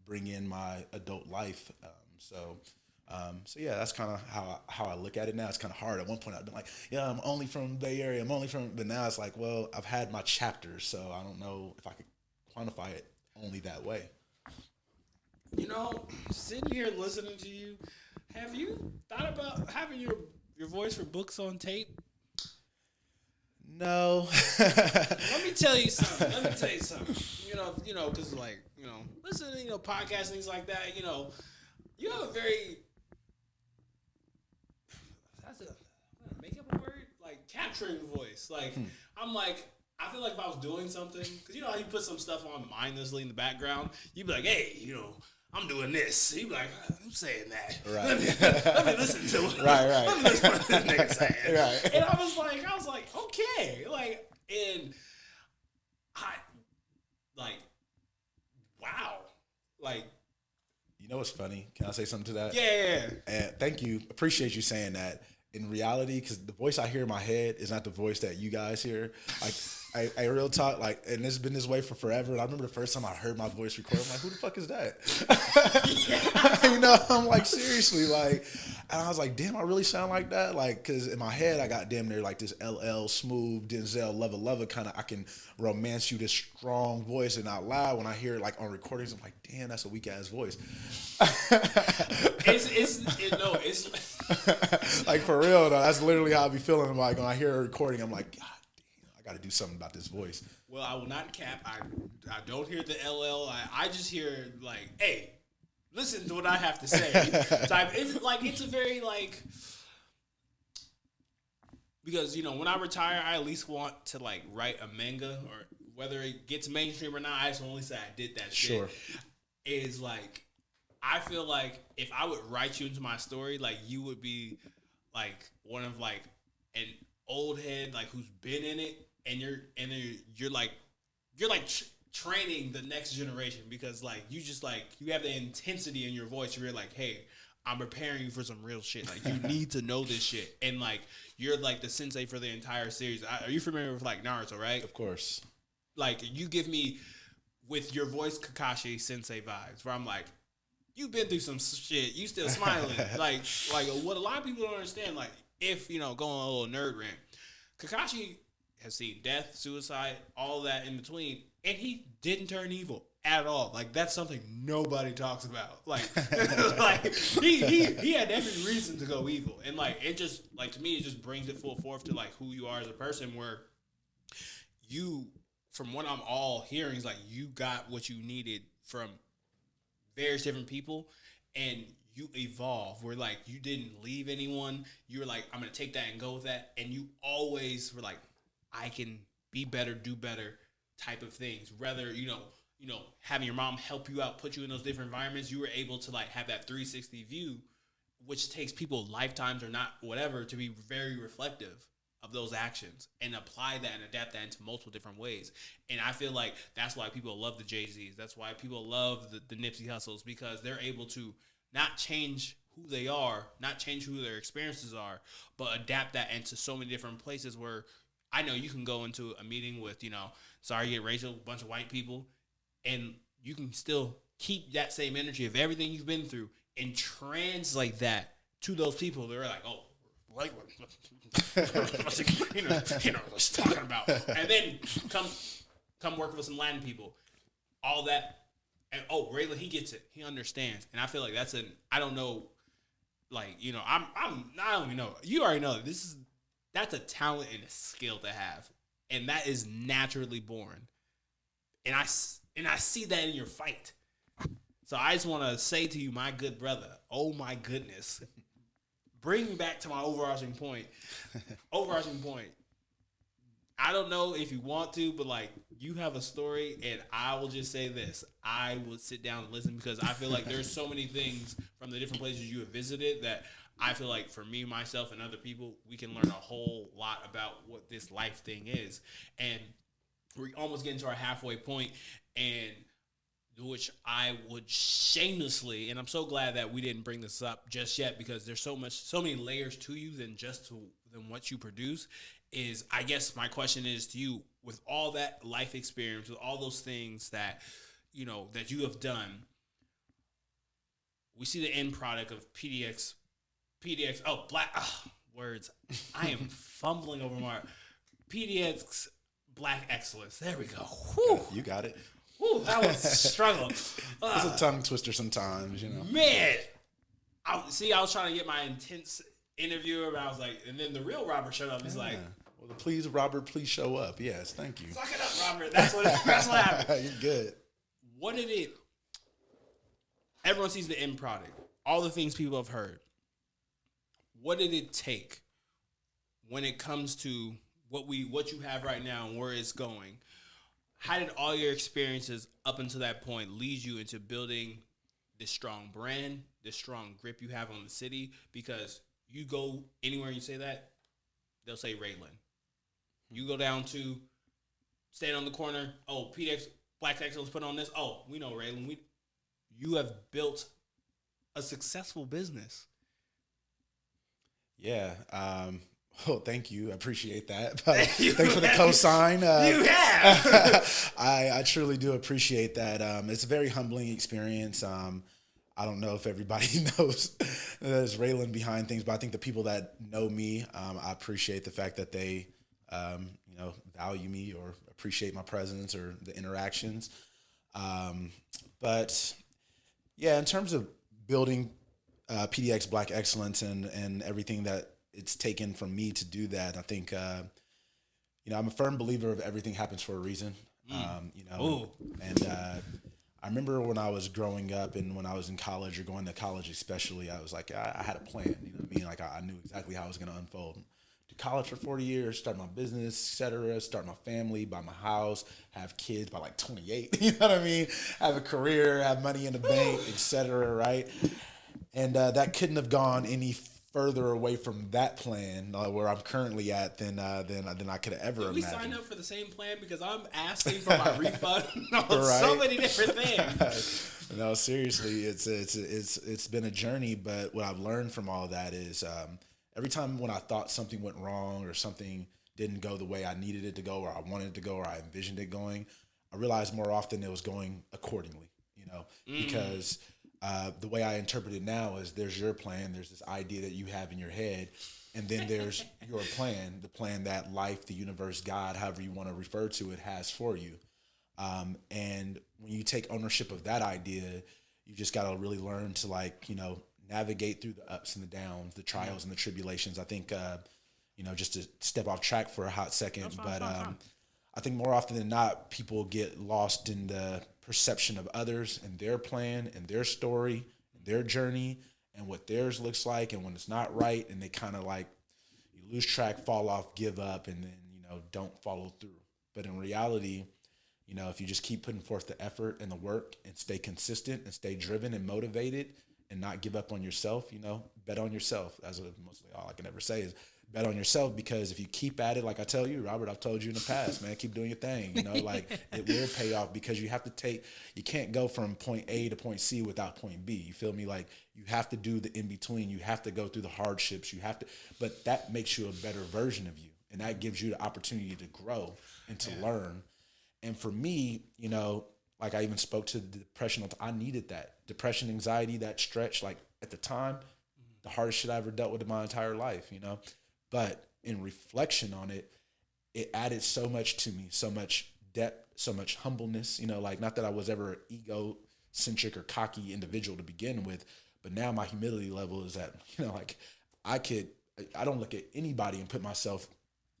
bring in my adult life. So yeah, that's kind of how I look at it now. It's kind of hard. At one point I'd been yeah, I'm only from the Bay Area. But now it's well, I've had my chapters, so I don't know if I could quantify it only that way. Sitting here listening to you, have you thought about having your voice for books on tape? No. Let me tell you something. Because listening, podcasts, things like that, you have a very, make up a word, capturing voice. I feel like if I was doing something, because how you put some stuff on mindlessly in the background, you'd be hey, I'm doing this. You'd be who's saying that? Right. Let me listen to it. Right. Let me listen to what this nigga saying. Right. And I was okay. And I, wow. You know what's funny? Can I say something to that? Yeah. And thank you. Appreciate you saying that. In reality, because the voice I hear in my head is not the voice that you guys hear. I real talk, and it's been this way for forever. And I remember the first time I heard my voice recorded, I'm who the fuck is that? I'm seriously, and I was damn, I really sound like that? Because in my head, I got damn near this LL Smooth, Denzel, lover kind of, I can romance you this strong voice, and out loud, when I hear it on recordings, I'm damn, that's a weak ass voice. It's for real though, that's literally how I be feeling. When I hear a recording, I'm God damn, I got to do something about this voice. Well, I will not cap. I don't hear the LL. I just hear hey, listen to what I have to say. It's a very because when I retire, I at least want to write a manga, or whether it gets mainstream or not. I just only say I did that shit. Sure. Is I feel if I would write you into my story, you would be one of an old head who's been in it, and you're training the next generation, because you just you have the intensity in your voice. You're hey, I'm preparing you for some real shit. You need to know this shit, and you're the sensei for the entire series. Are you familiar with Naruto, right? Of course. You give me with your voice Kakashi sensei vibes, where I'm you've been through some shit, you still smiling. What a lot of people don't understand, if, going on a little nerd rant, Kakashi has seen death, suicide, all that in between, and he didn't turn evil at all. That's something nobody talks about. He had every reason to go evil. And it just, to me, it just brings it full forth to who you are as a person, where you, from what I'm all hearing, is you got what you needed from various different people, and you evolve where you didn't leave anyone. You were I'm gonna take that and go with that, and you always were I can be better, do better type of things. Rather, having your mom help you out, put you in those different environments, you were able to have that 360 view, which takes people lifetimes or not whatever to be very reflective of those actions and apply that and adapt that into multiple different ways. And I feel that's why people love the Jay-Z's. That's why people love the Nipsey Hussles, because they're able to not change who they are, not change who their experiences are, but adapt that into so many different places, where I know you can go into a meeting with, sorry to get racial, bunch of white people, and you can still keep that same energy of everything you've been through and translate that to those people. They're oh, what you know, what talking about. And then come come work with some Latin people. All that. And, Raylan, he gets it. He understands. And I feel like I don't know, like, you know, I don't even know. You already know that's a talent and a skill to have. And that is naturally born. And I see that in your fight. So I just want to say to you, my good brother, oh my goodness, bring me back to my overarching point. I don't know if you want to, but like you have a story, and I will just say this: I would sit down and listen because I feel like there's so many things from the different places you have visited that I feel like for me, myself, and other people, we can learn a whole lot about what this life thing is. And we're almost getting to our halfway point, and which I would shamelessly, and I'm so glad that we didn't bring this up just yet because there's so many layers to you than what you produce. Is I guess my question is to you, with all that life experience, with all those things that you know that you have done, we see the end product of PDX. Words. I am fumbling over my PDX Black Excellence. There we go. Whew. You got it. Whew, that was a struggle. It's a tongue twister sometimes, you know. Man, I was trying to get my intense interviewer, but I was like, and then the real Robert showed up. He's like, well, please, Robert, please show up. Yes, thank you. Suck it up, Robert. That's what happened. You're good. What did it? Everyone sees the end product. All the things people have heard. What did it take when it comes to what you have right now and where it's going? How did all your experiences up until that point lead you into building this strong brand, this strong grip you have on the city? Because you go anywhere you say that, they'll say Ralen. You go down to stand on the corner. Oh, PDX Black Excellence put on this. Oh, we know Ralen. You have built a successful business. Yeah. Thank you. I appreciate that. Thanks for the cosign. You have. I truly do appreciate that. It's a very humbling experience. I don't know if everybody knows there's Ralen behind things, but I think the people that know me, I appreciate the fact that they, value me or appreciate my presence or the interactions. But yeah, in terms of building PDX Black Excellence and everything that it's taken from me to do that, I think, I'm a firm believer of everything happens for a reason. I remember when I was growing up and when I was in college or going to college especially, I was like, I had a plan, you know what I mean? Like I knew exactly how it was going to unfold. Do college for 40 years, start my business, et cetera, start my family, buy my house, have kids by like 28, you know what I mean? Have a career, have money in the bank, et cetera, right? And that couldn't have gone any further away from that plan where I'm currently at than I could have ever imagined. We sign up for the same plan because I'm asking for my refund on so many different things. No, seriously, it's been a journey, but what I've learned from all that is every time when I thought something went wrong or something didn't go the way I needed it to go or I wanted it to go or I envisioned it going, I realized more often it was going accordingly, because the way I interpret it now is there's your plan, there's this idea that you have in your head, and then there's your plan, the plan that life, the universe, God, however you want to refer to it, has for you. And when you take ownership of that idea, you just got to really learn to navigate through the ups and the downs, the trials and the tribulations. I think, just to step off track for a hot second, I think more often than not, people get lost in the perception of others and their plan and their story and their journey and what theirs looks like, and when it's not right and they kind of you lose track, fall off, give up, and then don't follow through. But in reality, if you just keep putting forth the effort and the work and stay consistent and stay driven and motivated and not give up on yourself, bet on yourself. That's mostly all I can ever say is bet on yourself, because if you keep at it, like I tell you, Robert, I've told you in the past, man, keep doing your thing, it will pay off, because you can't go from point A to point C without point B. You feel me? You have to do the in between. You have to go through the hardships. But that makes you a better version of you. And that gives you the opportunity to grow and to learn. And for me, like I even spoke to the depression. I needed that depression, anxiety, that stretch, at the time, the hardest shit I ever dealt with in my entire life, But in reflection on it, it added so much to me, so much depth, so much humbleness. You know, like not that I was ever an egocentric or cocky individual to begin with, but now my humility level is at, you know, like I don't look at anybody and put myself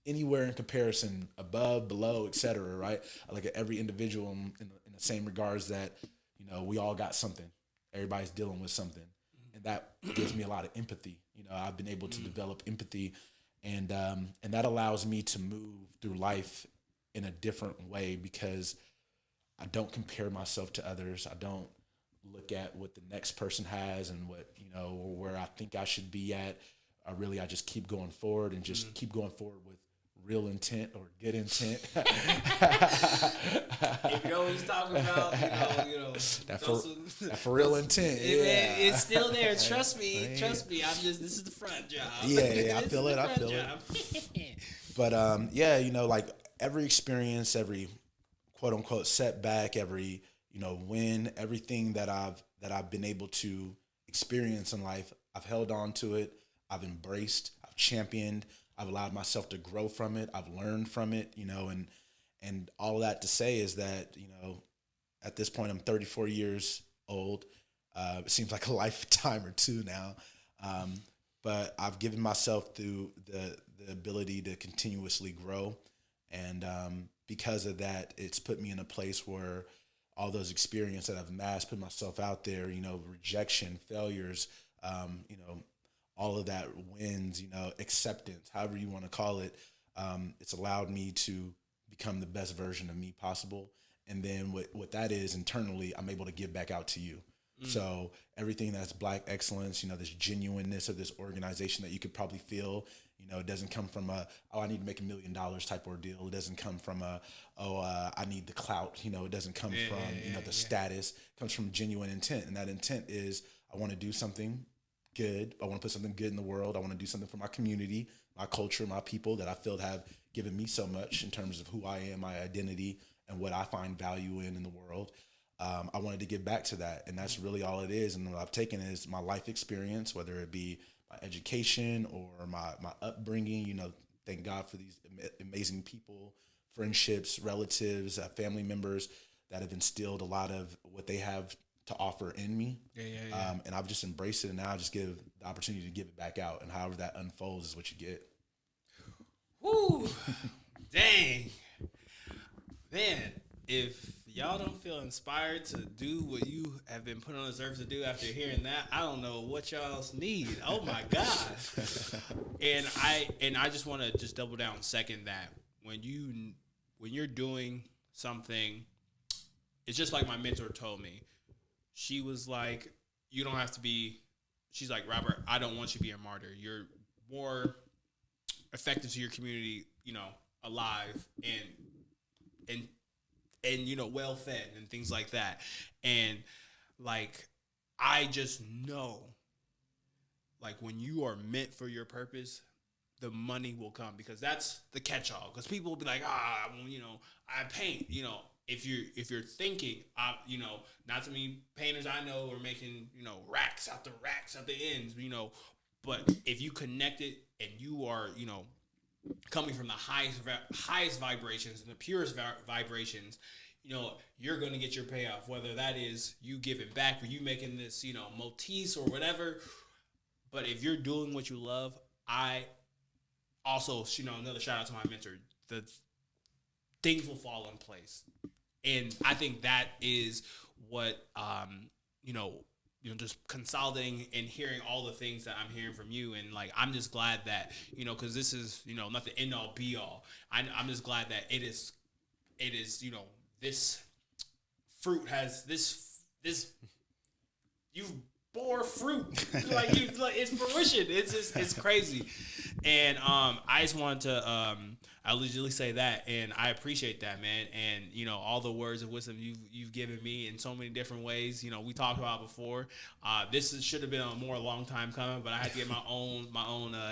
anywhere in comparison, above, below, etc. Right? I look at every individual in the same regards that, you know, we all got something. Everybody's dealing with something, and that gives me a lot of empathy. You know, I've been able to develop empathy, and that allows me to move through life in a different way because I don't compare myself to others. I don't look at what the next person has and what, you know, or where I think I should be at. I just keep going forward and just keep going forward with real intent or good intent. If you know what he's talking about, you know that for real intent. Yeah, it's still there. Trust me. This is the front job. Yeah, I feel it. But yeah, you know, like every experience, every quote unquote setback, every, you know, win, everything that I've been able to experience in life, I've held on to it. I've embraced. I've championed. I've allowed myself to grow from it. I've learned from it, you know, and all of that to say is that, you know, at this point I'm 34 years old. It seems like a lifetime or two now. But I've given myself the ability to continuously grow. And because of that, it's put me in a place where all those experiences that I've amassed, put myself out there, you know, rejection, failures, you know, all of that wins, you know, acceptance, however you want to call it. It's allowed me to become the best version of me possible. And then what that is internally, I'm able to give back out to you. So everything that's Black excellence, you know, this genuineness of this organization that you could probably feel, you know, it doesn't come from I need to make $1 million type ordeal. It doesn't come from I need the clout. You know, it doesn't come from the status. It comes from genuine intent. And that intent is I want to do something good. I want to put something good in the world. I want to do something for my community, my culture, my people that I feel have given me so much in terms of who I am, my identity, and what I find value in the world. I wanted to give back to that, and that's really all it is. And what I've taken is my life experience, whether it be my education or my upbringing. You know, thank God for these amazing people, friendships, relatives, family members that have instilled a lot of what they have to offer in me. And I've just embraced it, and now I just give the opportunity to give it back out, and however that unfolds is what you get. Woo! Dang. Man, if y'all don't feel inspired to do what you have been put on this earth to do after hearing that, I don't know what y'all else need. Oh my God. And I just want to just double down second that when you're doing something, it's just like my mentor told me. She was like, you don't have to be, she's like, Robert, I don't want you to be a martyr. You're more effective to your community, you know, alive and you know, well fed and things like that. And like, I just know, like, when you are meant for your purpose, the money will come, because that's the catch-all. Because people will be like, you know, I paint, you know. If you're thinking, you know, not too many painters I know are making, you know, racks out the ends, you know, but if you connect it and you are, you know, coming from the highest vibrations and the purest vibrations, you know, you're going to get your payoff, whether that is you giving back or you making this, you know, motifs or whatever. But if you're doing what you love, I also, you know, another shout out to my mentor, the things will fall in place. And I think that is what, you know, just consolidating and hearing all the things that I'm hearing from you. And like, I'm just glad that, you know, cause this is, you know, not the end all be all. I'm just glad that it is, you know, this fruit has this, you bore fruit, like it's fruition. It's crazy. And, I just wanted to, I legitimately say that, and I appreciate that, man. And you know, all the words of wisdom you've given me in so many different ways. You know, we talked about before. Should have been a more long time coming, but I had to get my own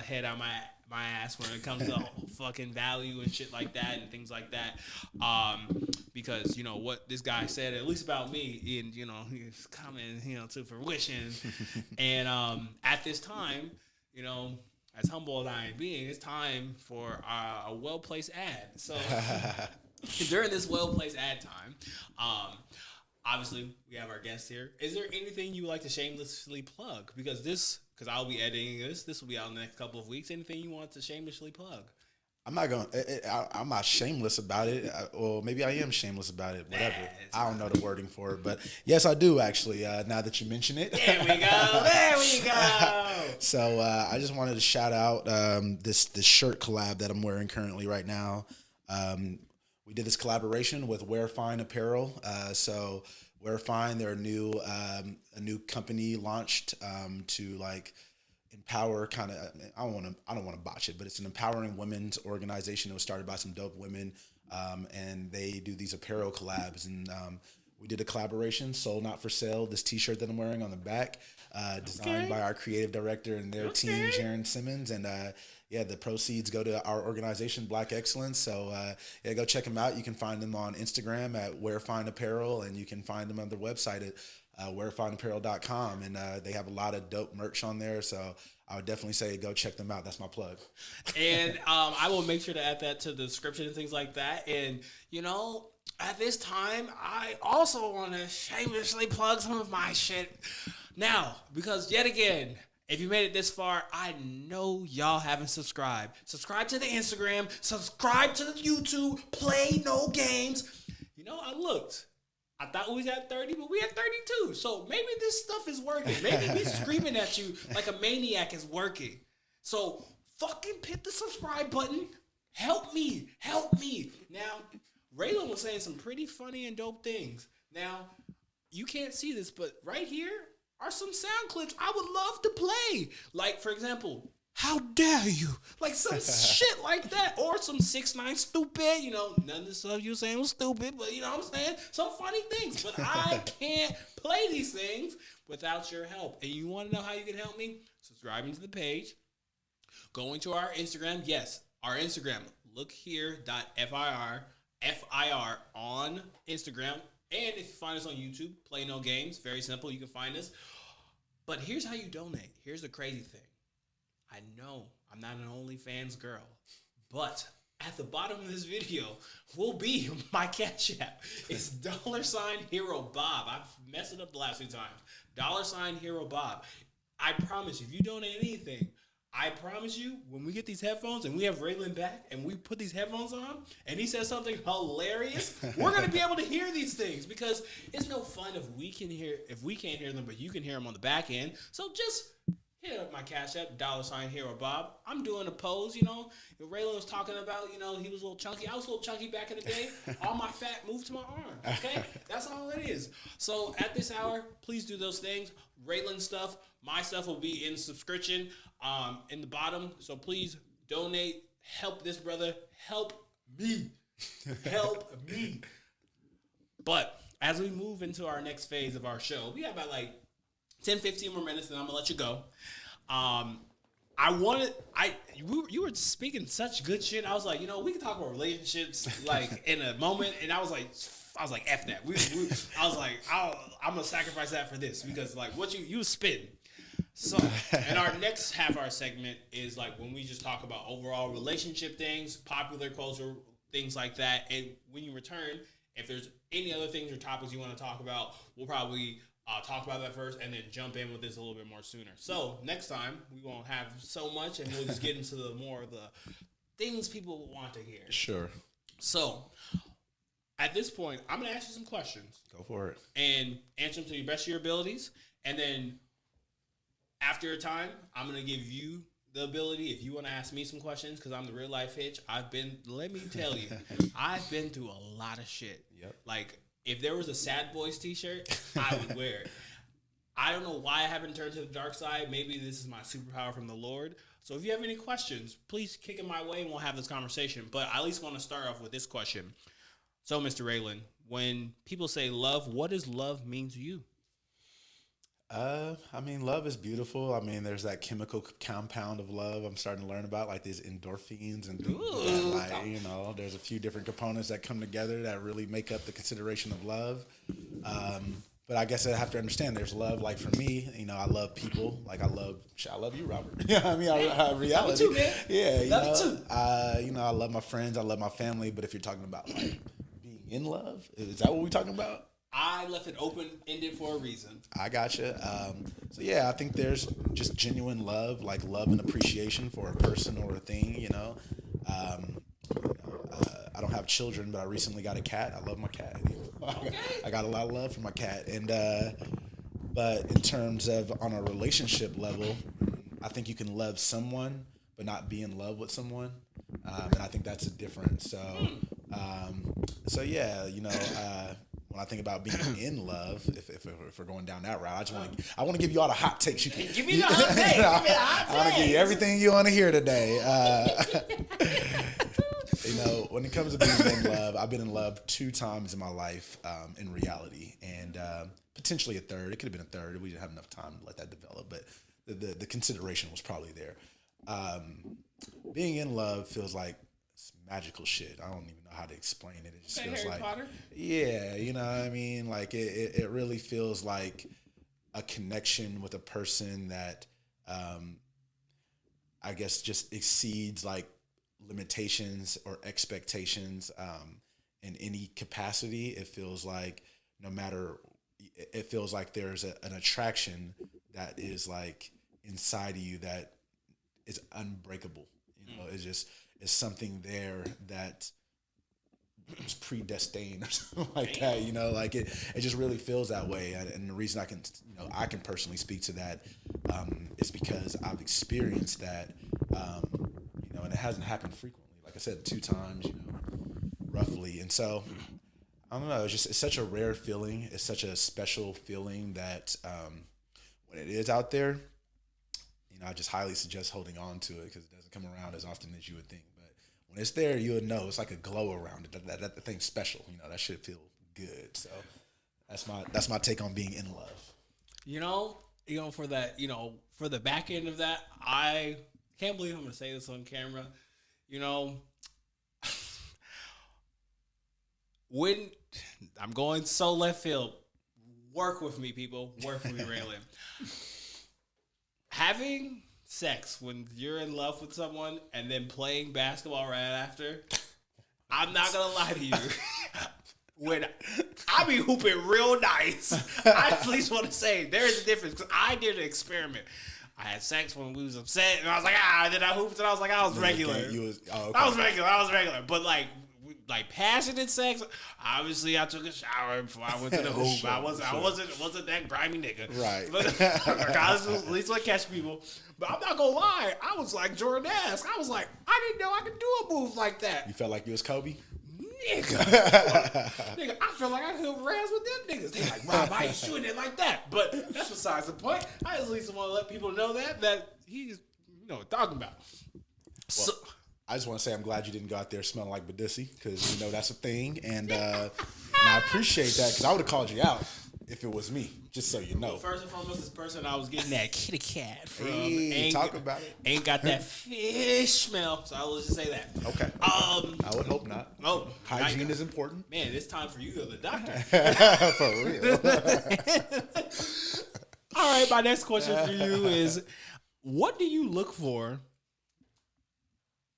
head out my ass when it comes to fucking value and shit like that and things like that. Because you know what this guy said, at least about me, and you know, he's coming, you know, to fruition. And at this time, you know, as humble as I am being, it's time for a well-placed ad. So during this well-placed ad time, obviously we have our guest here. Is there anything you would like to shamelessly plug? Because I'll be editing this. This will be out in the next couple of weeks. Anything you want to shamelessly plug? I'm not going. I'm not shameless about it. Well, maybe I am shameless about it. Whatever. I don't know the wording for it, but yes, I do actually. Now that you mention it, There we go. There we go. So I just wanted to shout out this shirt collab that I'm wearing currently right now. We did this collaboration with Wear Fine Apparel. So Wear Fine, they're a new company launched to like empower kind of. I don't want to botch it, but it's an empowering women's organization that was started by some dope women, and they do these apparel collabs. And we did a collaboration, Sold Not For Sale. This T-shirt that I'm wearing on the back, designed by our creative director and their team, Jaron Simmons, and the proceeds go to our organization, Black Excellence. So go check them out. You can find them on Instagram at Wear Fine Apparel, and you can find them on their website at wearfineapparel.com, and they have a lot of dope merch on there. So I would definitely say go check them out. That's my plug. And I will make sure to add that to the description and things like that. And at this time, I also want to shamelessly plug some of my shit now, because yet again, if you made it this far, I know y'all haven't subscribed. Subscribe to the Instagram, subscribe to the YouTube, Play No Games. I looked. I thought we was at 30, but we at 32. So maybe this stuff is working. Maybe me screaming at you like a maniac is working. So fucking hit the subscribe button. Help me. Now, Ralen was saying some pretty funny and dope things. Now, you can't see this, but right here are some sound clips I would love to play. Like, for example, how dare you? Like some shit like that. Or some 6ix9ine stupid. None of the stuff you were saying was stupid, but you know what I'm saying? Some funny things. But I can't play these things without your help. And you want to know how you can help me? Subscribing to the page. Going to our Instagram. Yes, our Instagram. Look here, FIR on Instagram. And if you find us on YouTube, Play No Games. Very simple. You can find us. But here's how you donate. Here's the crazy thing. I know I'm not an OnlyFans girl, but at the bottom of this video will be my Cash App. It's $herobob. I've messed it up the last few times. $herobob. I promise you, if you donate anything, I promise you, when we get these headphones and we have Ralen back and we put these headphones on and he says something hilarious, we're going to be able to hear these things, because it's no fun if we can't hear them, but you can hear them on the back end. So just hit up my Cash App, $herobob. I'm doing a pose, Ralen was talking about, he was a little chunky. I was a little chunky back in the day. All my fat moved to my arm, okay? That's all it is. So at this hour, please do those things. Ralen stuff, my stuff will be in subscription in the bottom. So please donate. Help this brother. Help me. Help me. But as we move into our next phase of our show, we have about 10, 15 more minutes, and I'm going to let you go. You were speaking such good shit. I was like, we can talk about relationships in a moment. And I was like, F that. I was like, I'm going to sacrifice that for this, because what you spitting. So, and our next half hour segment is when we just talk about overall relationship things, popular culture, things like that. And when you return, if there's any other things or topics you want to talk about, we'll probably talk about that first and then jump in with this a little bit more sooner. So next time we won't have so much, and we'll just get into the more of the things people want to hear. Sure. So at this point, I'm going to ask you some questions. Go for it. And answer them to the best of your abilities. And then after a time, I'm going to give you the ability, if you want to ask me some questions, because I'm the real life Hitch. Let me tell you, I've been through a lot of shit. Yep. If there was a Sad Boys t-shirt, I would wear it. I don't know why I haven't turned to the dark side. Maybe this is my superpower from the Lord. So if you have any questions, please kick it my way and we'll have this conversation. But I at least want to start off with this question. So, Mr. Ralen, when people say love, what does love mean to you? Love is beautiful. There's that chemical compound of love I'm starting to learn about, these endorphins and there's a few different components that come together that really make up the consideration of love. But I guess I have to understand there's love. Like for me, you know, I love people. Like I love you, Robert. Yeah, I mean, reality. Love you too, man. Yeah, Love you too. you know, I love my friends. I love my family. But if you're talking about like being in love, is that what we're talking about? I left it open-ended for a reason. I gotcha. So yeah, I think there's just genuine love, like love and appreciation for a person or a thing. You know, I don't have children, but I recently got a cat. I love my cat. Okay. I got a lot of love for my cat, and but in terms of on a relationship level, I think you can love someone but not be in love with someone, and I think that's a difference. So yeah, you know. When I think about being in love, if we're going down that route, I want to give you all the hot takes you can. Give me the hot take. I want to give you everything you want to hear today. You know, when it comes to being in love, I've been in love 2 times in my life, in reality, and potentially a third. It could have been a third. We didn't have enough time to let that develop, but the consideration was probably there. Being in love feels like magical shit. I don't even know how to explain it. It just feels Harry like Potter? Yeah, you know what I mean? Like it really feels like a connection with a person that I guess just exceeds like limitations or expectations in any capacity. It feels like it feels like there's an attraction that is like inside of you that is unbreakable. You know, it's something there that was predestined or something like that, you know, like it just really feels that way. And the reason I can personally speak to that is because I've experienced that, you know, and it hasn't happened frequently. Like I said, 2 times, you know, roughly. And so, I don't know, it's such a rare feeling. It's such a special feeling that when it is out there, you know, I just highly suggest holding on to it because it doesn't come around as often as you would think. But when it's there, you would know it's like a glow around it. That thing's special. You know, that shit feel good. So that's my take on being in love. You know, for that, for the back end of that, I can't believe I'm gonna say this on camera. You know, when I'm going so left field, work with me, people. Work with me, Ralen. Having sex when you're in love with someone and then playing basketball right after, I'm not gonna lie to you. When I be hooping real nice, I at least want to say there is a difference because I did an experiment. I had sex when we was upset, and I was like, and then I hooped, and I was like, I was regular. Okay. I was regular. But like passionate sex, obviously I took a shower before I went to the hoop. Sure, I wasn't that grimy nigga. Right. But I was at least like catch people. But I'm not gonna lie, I was like Jordan-esque. I was like, I didn't know I could do a move like that. You felt like you was Kobe? Nigga, I feel like I could raz with them niggas. They like, Rob, I ain't shooting it like that. But that's besides the point. I at least want to let people know that he's, talking about. Well, I just want to say I'm glad you didn't go out there smelling like Badissi because, that's a thing. And I appreciate that because I would have called you out if it was me, just so you know. Well, first and foremost, this person I was getting that kitty cat from talk about it. Ain't got that fish smell, so I will just say that. Okay. I would hope not. Oh, hygiene is important. Man, it's time for you to go to the doctor. For real. All right, my next question for you is, what do you look for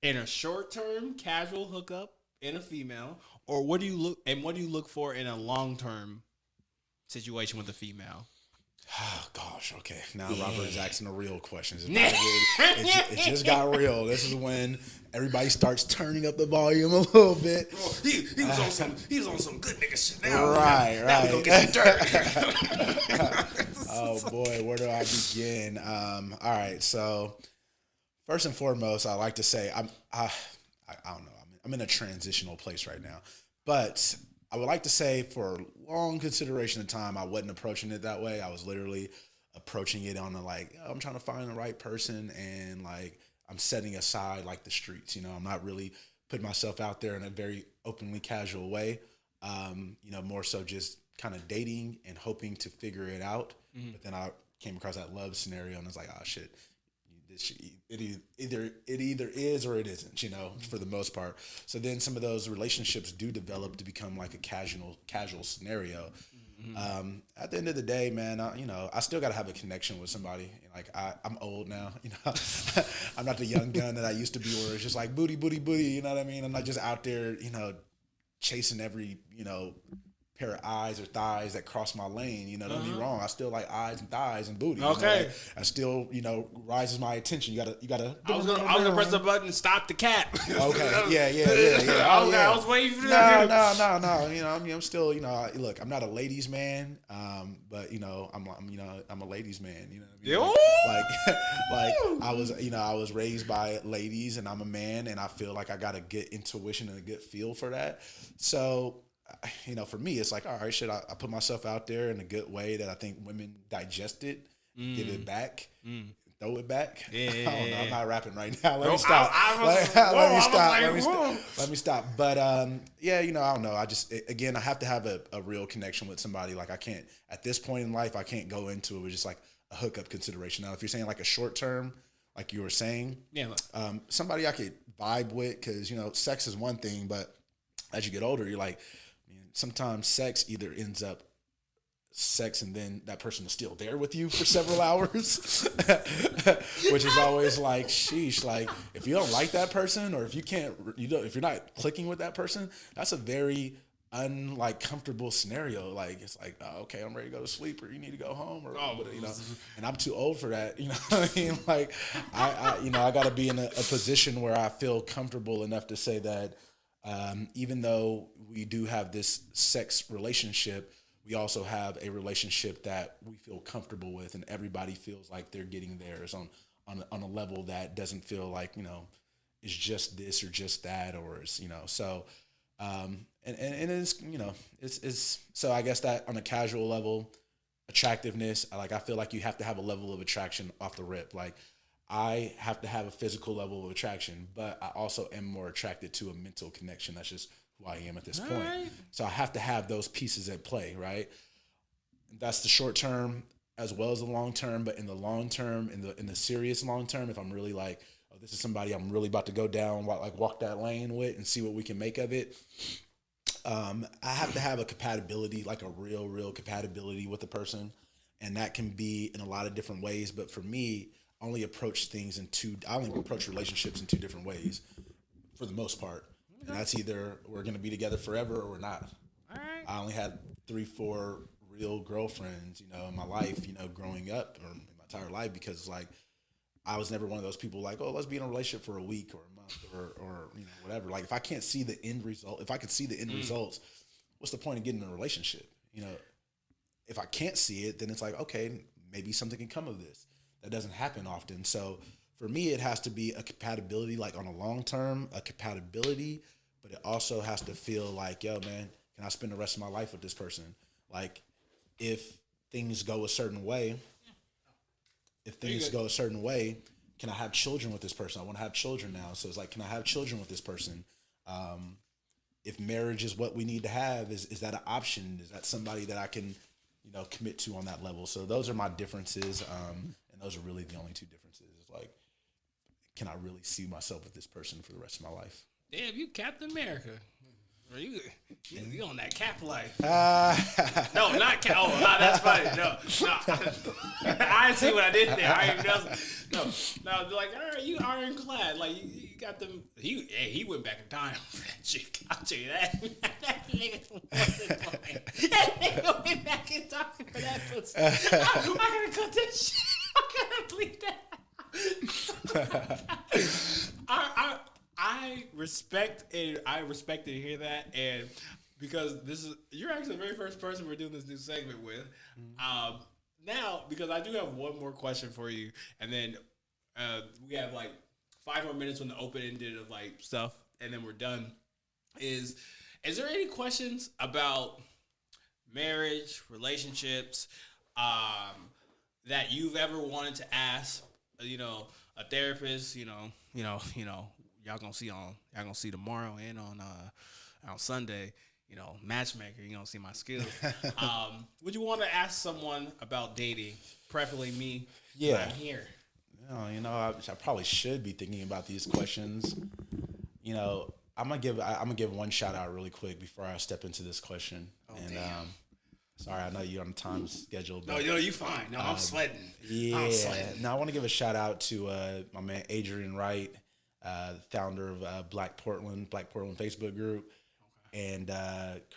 in a short-term casual hookup in a female, or what do you look for in a long-term situation with a female? Oh, gosh, okay. Now Robert is asking the real questions. It just got real. This is when everybody starts turning up the volume a little bit. He was on some good nigga shit now. Right. Now we gonna get some dirt. Oh boy, where do I begin? All right, so first and foremost, I like to say I don't know. I'm in a transitional place right now, but I would like to say for long consideration of time, I wasn't approaching it that way. I was literally approaching it on I'm trying to find the right person, and I'm setting aside the streets. I'm not really putting myself out there in a very openly casual way. More so just kind of dating and hoping to figure it out. Mm-hmm. But then I came across that love scenario, and I was like, oh shit. It either is or it isn't, for the most part. So then some of those relationships do develop to become like a casual scenario. At the end of the day, man, I still got to have a connection with somebody. Like I'm old now, I'm not the young gun that I used to be where it's just like booty, booty, booty. You know what I mean? I'm not just out there, chasing every, pair of eyes or thighs that cross my lane. Don't get me wrong. I still like eyes and thighs and booty. Okay. I still, rises my attention. You gotta. I was gonna press the button and stop the cat. Okay. Yeah. Oh, yeah. I was waiting for that. No. I'm still, look, I'm not a ladies' man, but I'm a ladies' man. You know what I mean? Like I was raised by ladies, and I'm a man, and I feel like I got a good intuition and a good feel for that. So, for me, it's like, all right, I put myself out there in a good way that I think women digest it, give it back, throw it back. Yeah. I don't know. I'm not rapping right now. Let me stop. Let me stop. But I don't know. I just, again, I have to have a real connection with somebody. Like I can't, at this point in life, I can't go into it with just like a hookup consideration. Now, if you're saying like a short term, like you were saying, somebody I could vibe with, because sex is one thing, but as you get older, you're like, sometimes sex either ends up sex and then that person is still there with you for several hours, which is always like, sheesh, like if you don't like that person, or if if you're not clicking with that person, that's a very comfortable scenario. Like it's like, oh, okay, I'm ready to go to sleep, or you need to go home, or and I'm too old for that. You know what I mean? Like I got to be in a position where I feel comfortable enough to say that even though we do have this sex relationship, we also have a relationship that we feel comfortable with, and everybody feels like they're getting theirs on a level that doesn't feel like, it's just this or just that, or it's, so, and it's, it's, so I guess that on a casual level, attractiveness, I feel like you have to have a level of attraction off the rip. Like I have to have a physical level of attraction, but I also am more attracted to a mental connection. That's just who I am at this point. Right. So I have to have those pieces at play, right? That's the short term as well as the long term. But in the long term, in the serious long term, if I'm really like, oh, this is somebody I'm really about to go down, walk that lane with and see what we can make of it. I have to have a compatibility, like a real compatibility with the person. And that can be in a lot of different ways. But for me, I only approach relationships in two different ways for the most part. And that's either we're going to be together forever or we're not. All right. I only had 3-4 real girlfriends, in my life, growing up, or in my entire life, because like I was never one of those people like, oh, let's be in a relationship for a week or a month or whatever. Like if I can't see the end result, if I could see the end results, what's the point of getting in a relationship? If I can't see it, then it's like, okay, maybe something can come of this. That doesn't happen often. So for me, it has to be a compatibility, like on a long term, a compatibility, but it also has to feel like, yo, man, can I spend the rest of my life with this person? Like if things go a certain way, can I have children with this person? I want to have children now. So it's like, can I have children with this person? If marriage is what we need to have, is that an option? Is that somebody that I can, commit to on that level? So those are my differences. And those are really the only two differences. It's like, can I really see myself with this person for the rest of my life? Damn, you Captain America. Or you on that cap life. No, not cap. Oh, that's funny. No. I didn't see what I did there. I didn't know. No, like, all right, you ironclad. Like, you got them. He went back in time for that chick. I'll tell you that. That nigga wasn't playing. That nigga went back in time for that pussy. I gotta cut this shit. I gotta bleep that. I respect to hear that, and because you're actually the very first person we're doing this new segment with. Now, because I do have one more question for you, and then we have like 5 more minutes on the open-ended of like stuff, and then we're done. Is there any questions about marriage, relationships, that you've ever wanted to ask? A therapist. Y'all gonna see tomorrow and on Sunday, matchmaker, you're gonna see my skills. Would you want to ask someone about dating, preferably me? Yeah. I'm here. I probably should be thinking about these questions. I'm gonna give one shout out really quick before I step into this question. Damn. Sorry, I know you're on a time schedule. No, But, you fine. No, I'm sweating. yeah. I'm sweating. Now, I want to give a shout out to my man Adrian Wright, founder of Black Portland Facebook group, and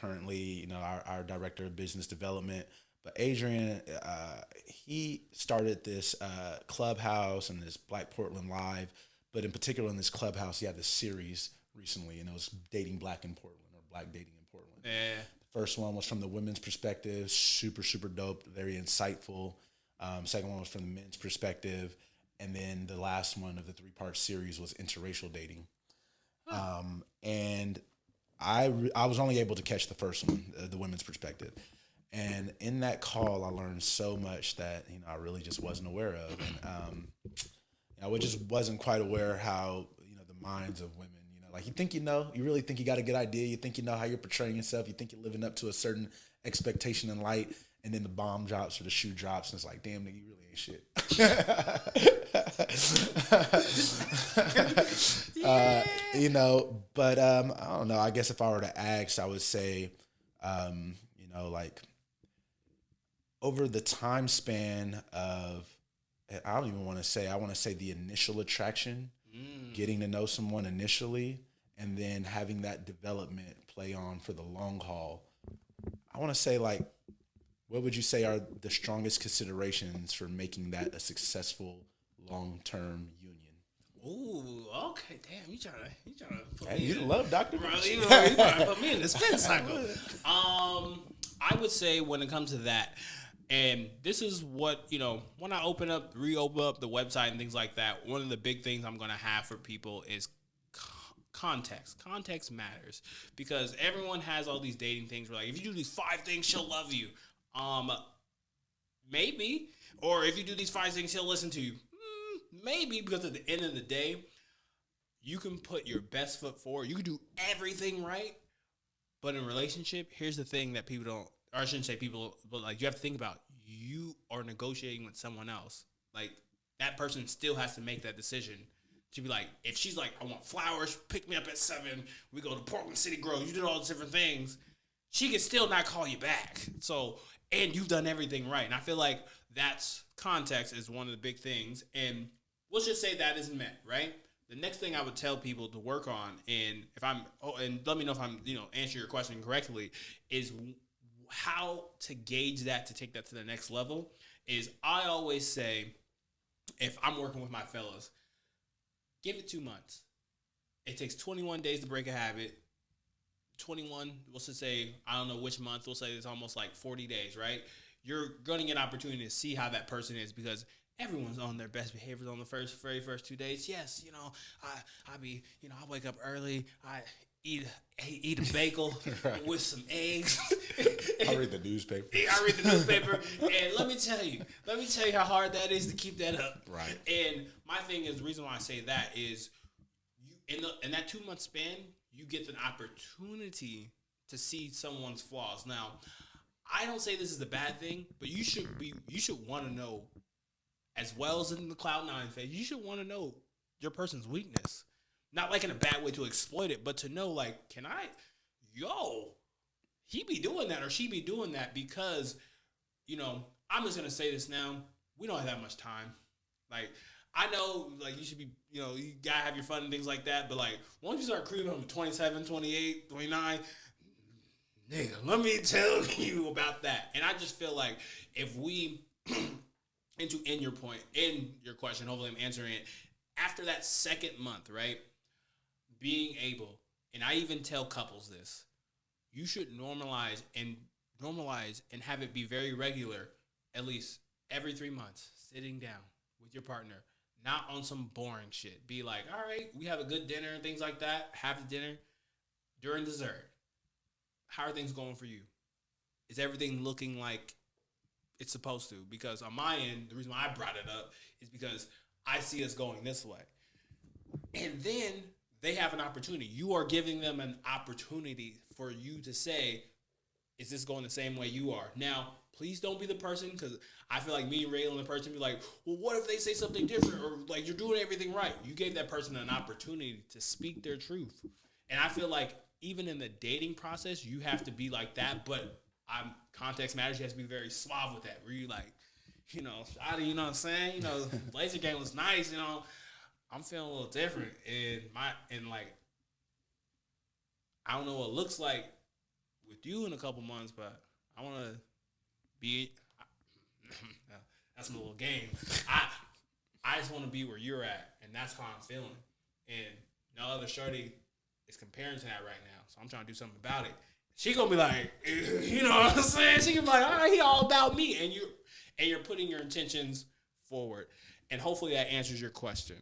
currently, our director of business development. But Adrian, he started this clubhouse and this Black Portland Live. But in particular, in this clubhouse, he had this series recently, and it was Dating Black in Portland, or Black Dating in Portland. Yeah. The first one was from the women's perspective, super, super dope, very insightful. Second one was from the men's perspective. And then the last one of the 3-part series was interracial dating. And I was only able to catch the first one, the women's perspective. And in that call, I learned so much that, I really just wasn't aware of. And I just wasn't quite aware how, the minds of women, like you think you really think you got a good idea. You think you know how you're portraying yourself. You think you're living up to a certain expectation and light. And then the bomb drops or the shoe drops. And it's like, damn, nigga, you really ain't shit. But I don't know. I guess if I were to ask, I would say, like over the time span of, I don't even want to say, I want to say the initial attraction, getting to know someone initially, and then having that development play on for the long haul. I want to say, like, what would you say are the strongest considerations for making that a successful long-term union? Ooh, okay, damn, you trying to put Hey, me you in, love Dr. bro, you trying to put me in the spin cycle. I would say when it comes to that, and this is what, when I reopen up the website and things like that, one of the big things I'm going to have for people is context. Context matters because everyone has all these dating things where, like, if you do these 5 things, she'll love you. Maybe. Or if you do these 5 things, he'll listen to you. Maybe, because at the end of the day, you can put your best foot forward. You can do everything right. But in a relationship, here's the thing that people don't, or I shouldn't say people, but like you have to think about, you are negotiating with someone else. Like that person still has to make that decision to be like, if she's like, I want flowers, pick me up at 7, we go to Portland City Grove, you did all these different things, she can still not call you back. So, and you've done everything right. And I feel like that's context is one of the big things. And let's just say that isn't met, right? The next thing I would tell people to work on, and and let me know if I'm, answering your question correctly, is how to gauge that, to take that to the next level. Is I always say, if I'm working with my fellas, give it 2 months. It takes 21 days to break a habit. 21, we'll just say, I don't know which month, we'll say it's almost like 40 days, right? You're going to get an opportunity to see how that person is because everyone's on their best behaviors on the very first 2 days. Yes, I wake up early, I eat a bagel right. with some eggs. I read the newspaper. I read the newspaper, and let me tell you how hard that is to keep that up. Right. And my thing is, the reason why I say that is, you in that 2 month span, you get an opportunity to see someone's flaws. Now, I don't say this is a bad thing, but you should want to know, as well as in the Cloud 9 phase, you should want to know your person's weakness. Not like in a bad way to exploit it, but to know, like, he be doing that or she be doing that because, I'm just going to say this now. We don't have that much time. Like, I know, like, you should be, you got to have your fun and things like that. But, like, once you start creeping on 27, 28, 29, nigga, let me tell you about that. And I just feel like if we, and to end your point, end your question, hopefully I'm answering it, after that second month, right, being able, and I even tell couples this, you should normalize and have it be very regular, at least every 3 months, sitting down with your partner, not on some boring shit. Be like, all right, we have a good dinner and things like that. Have the dinner. During dessert, how are things going for you? Is everything looking like it's supposed to? Because on my end, the reason why I brought it up is because I see us going this way. And then they have an opportunity. You are giving them an opportunity for you to say, is this going the same way you are? Now, please don't be the person, because I feel like me and Ralen, the person, be like, well, what if they say something different? Or like, you're doing everything right. You gave that person an opportunity to speak their truth. And I feel like even in the dating process, you have to be like that, but context matters. You have to be very suave with that. Where you like, you know, shawty, you know what I'm saying? You know, the Blazer game was nice. You know, I'm feeling a little different, and like, I don't know what it looks like with you in a couple months, but I want to be. That's my little game. I just want to be where you're at, and that's how I'm feeling. And no other shorty is comparing to that right now, so I'm trying to do something about it. She gonna be like, you know what I'm saying? She gonna be like, all right, he all about me, and you're putting your intentions forward, and hopefully that answers your question.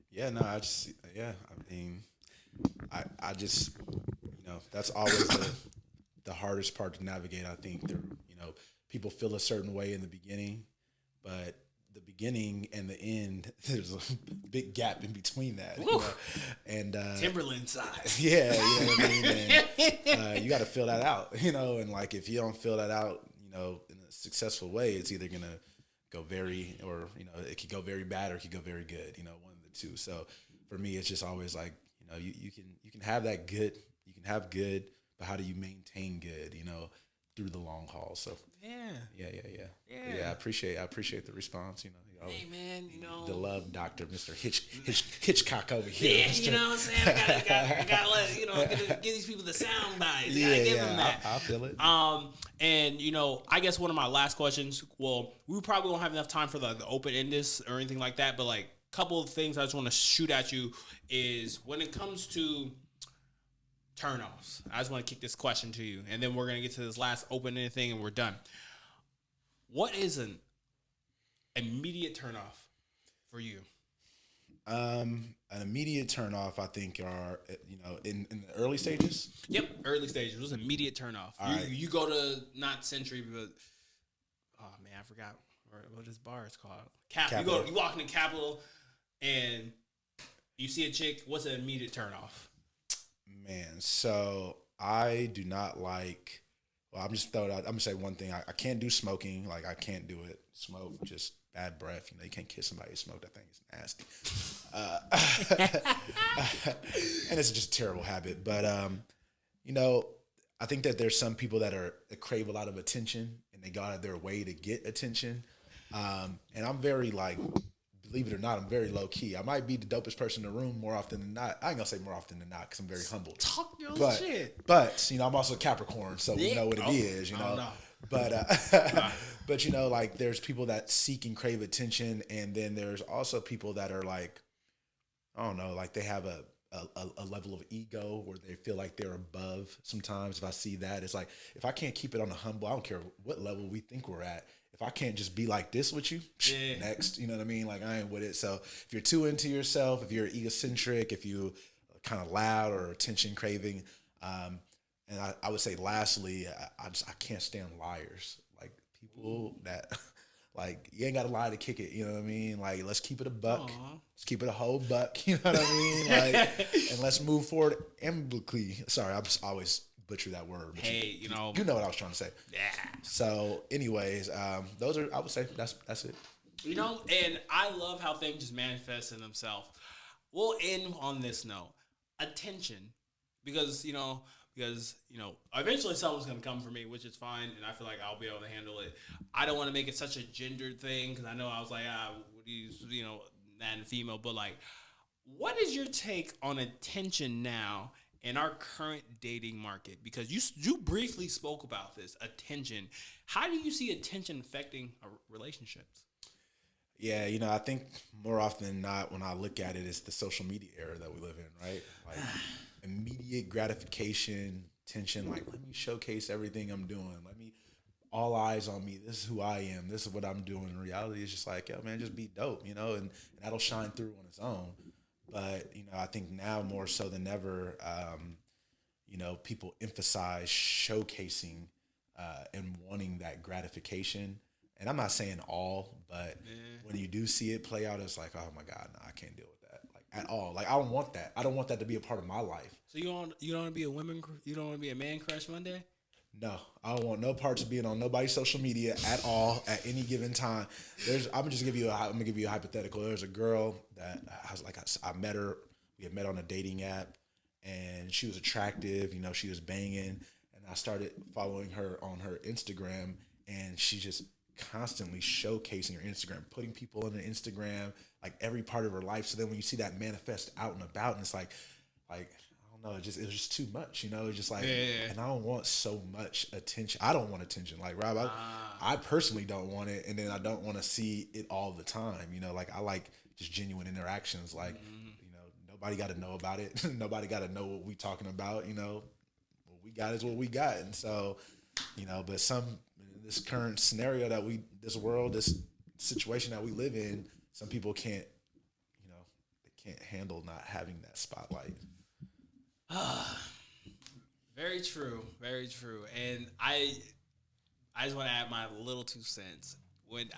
Yeah, no, I mean, I just, you know, that's always the hardest part to navigate. I think you know, people feel a certain way in the beginning, but the beginning and the end, there's a big gap in between that. You know? And Timberland size. Yeah, you know what I mean? And, you got to fill that out, you know, and like if you don't fill that out, you know, in a successful way, it's either going to go it could go very bad or it could go very good, you know, one of the two. So for me, it's just always like, you know, you can have that good, you can have good, but how do you maintain good, you know, through the long haul? So yeah. I appreciate the response. You know, hey man, you know the love doctor, Mr. Hitchcock over here. Yeah, you know what I'm saying. I gotta let you know give these people the sound bites. Gotta give them that. I feel it. And you know, I guess one of my last questions. Well, we probably won't have enough time for the open ended or anything like that. But like, a couple of things I just want to shoot at you is when it comes to turnoffs. I just want to kick this question to you, and then we're gonna get to this last open-ended thing, and we're done. What is an immediate turnoff for you? An immediate turnoff, I think, are, you know, in the early stages. Yep, early stages. It was an immediate turnoff. You go to not Century, but oh man, I forgot what this bar is called. Capital. You walk into Capital, and you see a chick. What's an immediate turnoff? Man, so I do not like. Well, I'm gonna say one thing. I can't do smoking. Like, I can't do it. Smoke, just bad breath. You know, you can't kiss somebody who smoke. That thing is nasty. And it's just a terrible habit. But you know, I think that there's some people that crave a lot of attention, and they go out of their way to get attention. And I'm very, like, believe it or not, I'm very low key. I might be the dopest person in the room more often than not. I ain't gonna say more often than not because I'm very humble. Talk your shit. But you know, I'm also a Capricorn, so we know what it is. You know. But you know, like, there's people that seek and crave attention, and then there's also people that are like, I don't know, like they have a level of ego where they feel like they're above. Sometimes if I see that, it's like, if I can't keep it on the humble, I don't care what level we think we're at. If I can't just be like this with you, next, you know what I mean? Like, I ain't with it. So if you're too into yourself, if you're egocentric, if you kind of loud or attention craving, and I would say lastly, I can't stand liars. Like, people that, like, you ain't got to lie to kick it. You know what I mean? Like, let's keep it a buck. Aww. Let's keep it a whole buck. You know what I mean? Like, and let's move forward amicably. Sorry, I just always butcher that word. But you know what I was trying to say. Yeah. So, anyways, those are, I would say that's it. You know, and I love how things just manifest in themselves. We'll end on this note. Attention. Because eventually someone's going to come for me, which is fine, and I feel like I'll be able to handle it. I don't want to make it such a gendered thing, because I know I was like, what do you know, that and female, but like, what is your take on attention now in our current dating market? Because you briefly spoke about this, attention. How do you see attention affecting our relationships? Yeah, you know, I think more often than not, when I look at it, it's the social media era that we live in, right? Like, immediate gratification, tension, like, let me showcase everything I'm doing. All eyes on me. This is who I am. This is what I'm doing. In reality, it's just like, yo, man, just be dope, you know, and that'll shine through on its own. But, you know, I think now more so than ever, you know, people emphasize showcasing and wanting that gratification. And I'm not saying all, but when you do see it play out, it's like, oh my God, no, I can't deal with that, like, at all. Like, I don't want that. I don't want that to be a part of my life. So you don't want to be you don't want to be a man crush one day? No, I don't want no parts of being on nobody's social media at all at any given time. I'm gonna give you a hypothetical. There's a girl that I met her. We had met on a dating app, and she was attractive. You know, she was banging. and I started following her on her Instagram, and she just constantly showcasing her Instagram, putting people on the Instagram, like every part of her life. So then when you see that manifest out and about, and it's like I don't know, it was just too much, you know. It's just like, and I don't want so much attention. I don't want attention, like Rob. I personally don't want it, and then I don't want to see it all the time, you know. Like I like just genuine interactions, like you know, nobody got to know about it. Nobody got to know what we talking about, you know. What we got is what we got, and so, you know, but this current scenario this world, this situation that we live in, some people can't, you know, they can't handle not having that spotlight. Very true, very true. And I just want to add my little 2 cents. Like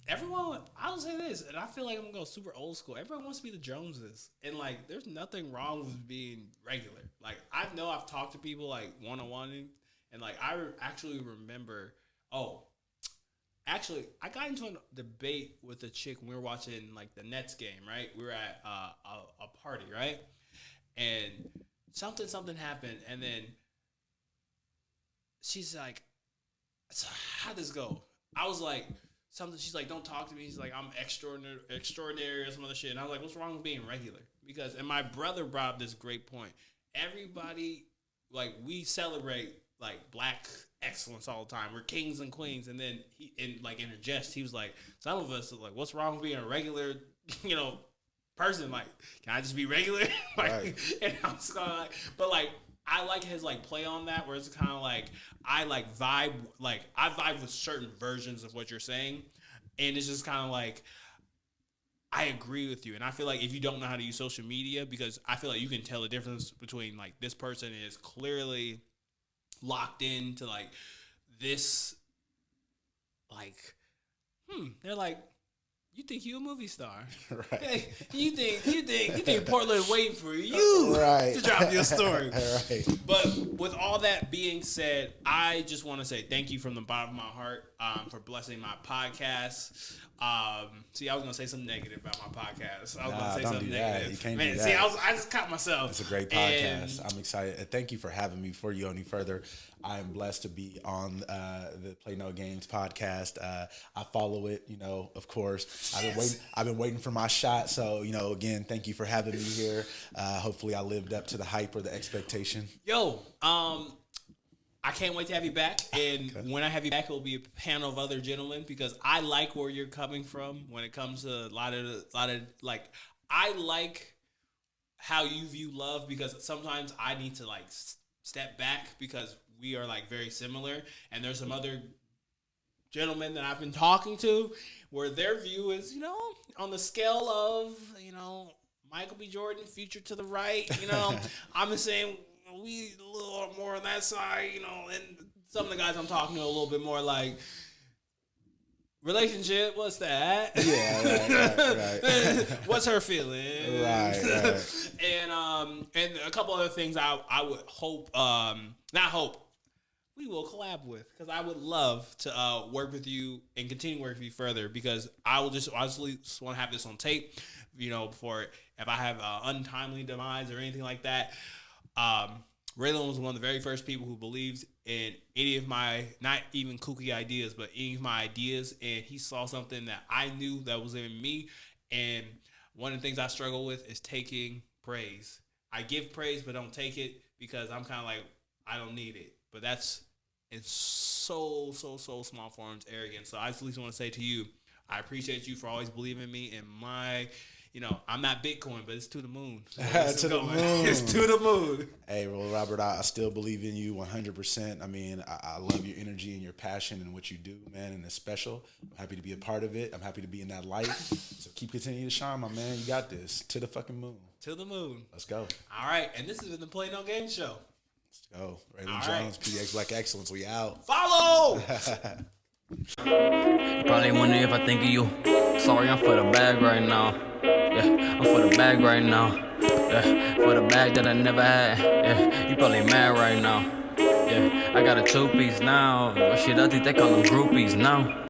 everyone, I'll say this, and I feel like I'm gonna go super old school. Everyone wants to be the Joneses, and like, there's nothing wrong with being regular. Like, I've talked to people like one-on-one, and like, I actually remember. I got into a debate with a chick when we were watching like the Nets game. Right, we were at a party, right, and something happened, and then she's like, "So how'd this go?" I was like, something. She's like, "Don't talk to me." He's like, "I'm extraordinary," or some other shit. And I was like, "What's wrong with being regular?" Because, and my brother brought up this great point. Everybody, like, we celebrate like black excellence all the time. We're kings and queens. And then in a jest, he was like, some of us are like, "What's wrong with being a regular, you know, person? Like, can I just be regular?" Like, right. And I was kind of like, but like, I like his like play on that, where it's kind of like, I vibe with certain versions of what you're saying, and it's just kind of like, I agree with you. And I feel like if you don't know how to use social media, because I feel like you can tell the difference between like, this person is clearly locked into like this, like, they're like, "You think you a movie star?" Right. Hey, you think Portland waiting for you to drop your story. Right. But with all that being said, I just want to say thank you from the bottom of my heart for blessing my podcast. See, I was gonna say something negative about my podcast. I was gonna say something negative. You can't do that. See, I just caught myself. It's a great podcast. I'm excited. And thank you for having me. Before you go any further, I am blessed to be on the Play No Games podcast. I follow it, you know, of course. I've been waiting for my shot. So, you know, again, thank you for having me here. Hopefully I lived up to the hype or the expectation. Yo, I can't wait to have you back. And when I have you back, it will be a panel of other gentlemen, because I like where you're coming from when it comes to a lot of like, I like how you view love, because sometimes I need to like step back, because we are like very similar. And there's some other gentlemen that I've been talking to where their view is, you know, on the scale of, you know, Michael B. Jordan, Future to the right, you know, I'm the same. We a little more on that side, you know, and some of the guys I'm talking to a little bit more like, relationship, what's that? Yeah, right. What's her feeling? Right. And a couple other things I would hope, we will collab with, because I would love to work with you and continue working with you further, because I just want to have this on tape, you know, before, if I have untimely demise or anything like that. Ralen was one of the very first people who believed in any of my, not even kooky ideas, but any of my ideas, and he saw something that I knew that was in me. And one of the things I struggle with is taking praise. I give praise, but don't take it, because I'm kind of like, I don't need it. But that's in so small forms arrogance. So I at least want to say to you, I appreciate you for always believing in me and my, you know, I'm not Bitcoin, but it's to the moon. So to the moon. It's to the moon. Hey, well, Robert, I still believe in you 100%. I mean, I love your energy and your passion and what you do, man, and it's special. I'm happy to be a part of it. I'm happy to be in that light. So keep continuing to shine, my man. You got this. To the fucking moon. To the moon. Let's go. All right, and this has been the Play No Game Show. Let's go. Ralen Jones, PDX Black Excellence. We out. Follow! Probably wonder if I think of you. Sorry, I'm for the bag right now. Yeah, I'm for the bag right now. Yeah, for the bag that I never had. Yeah, you probably mad right now. Yeah, I got a 2-piece now. Shit, I think they call them groupies now.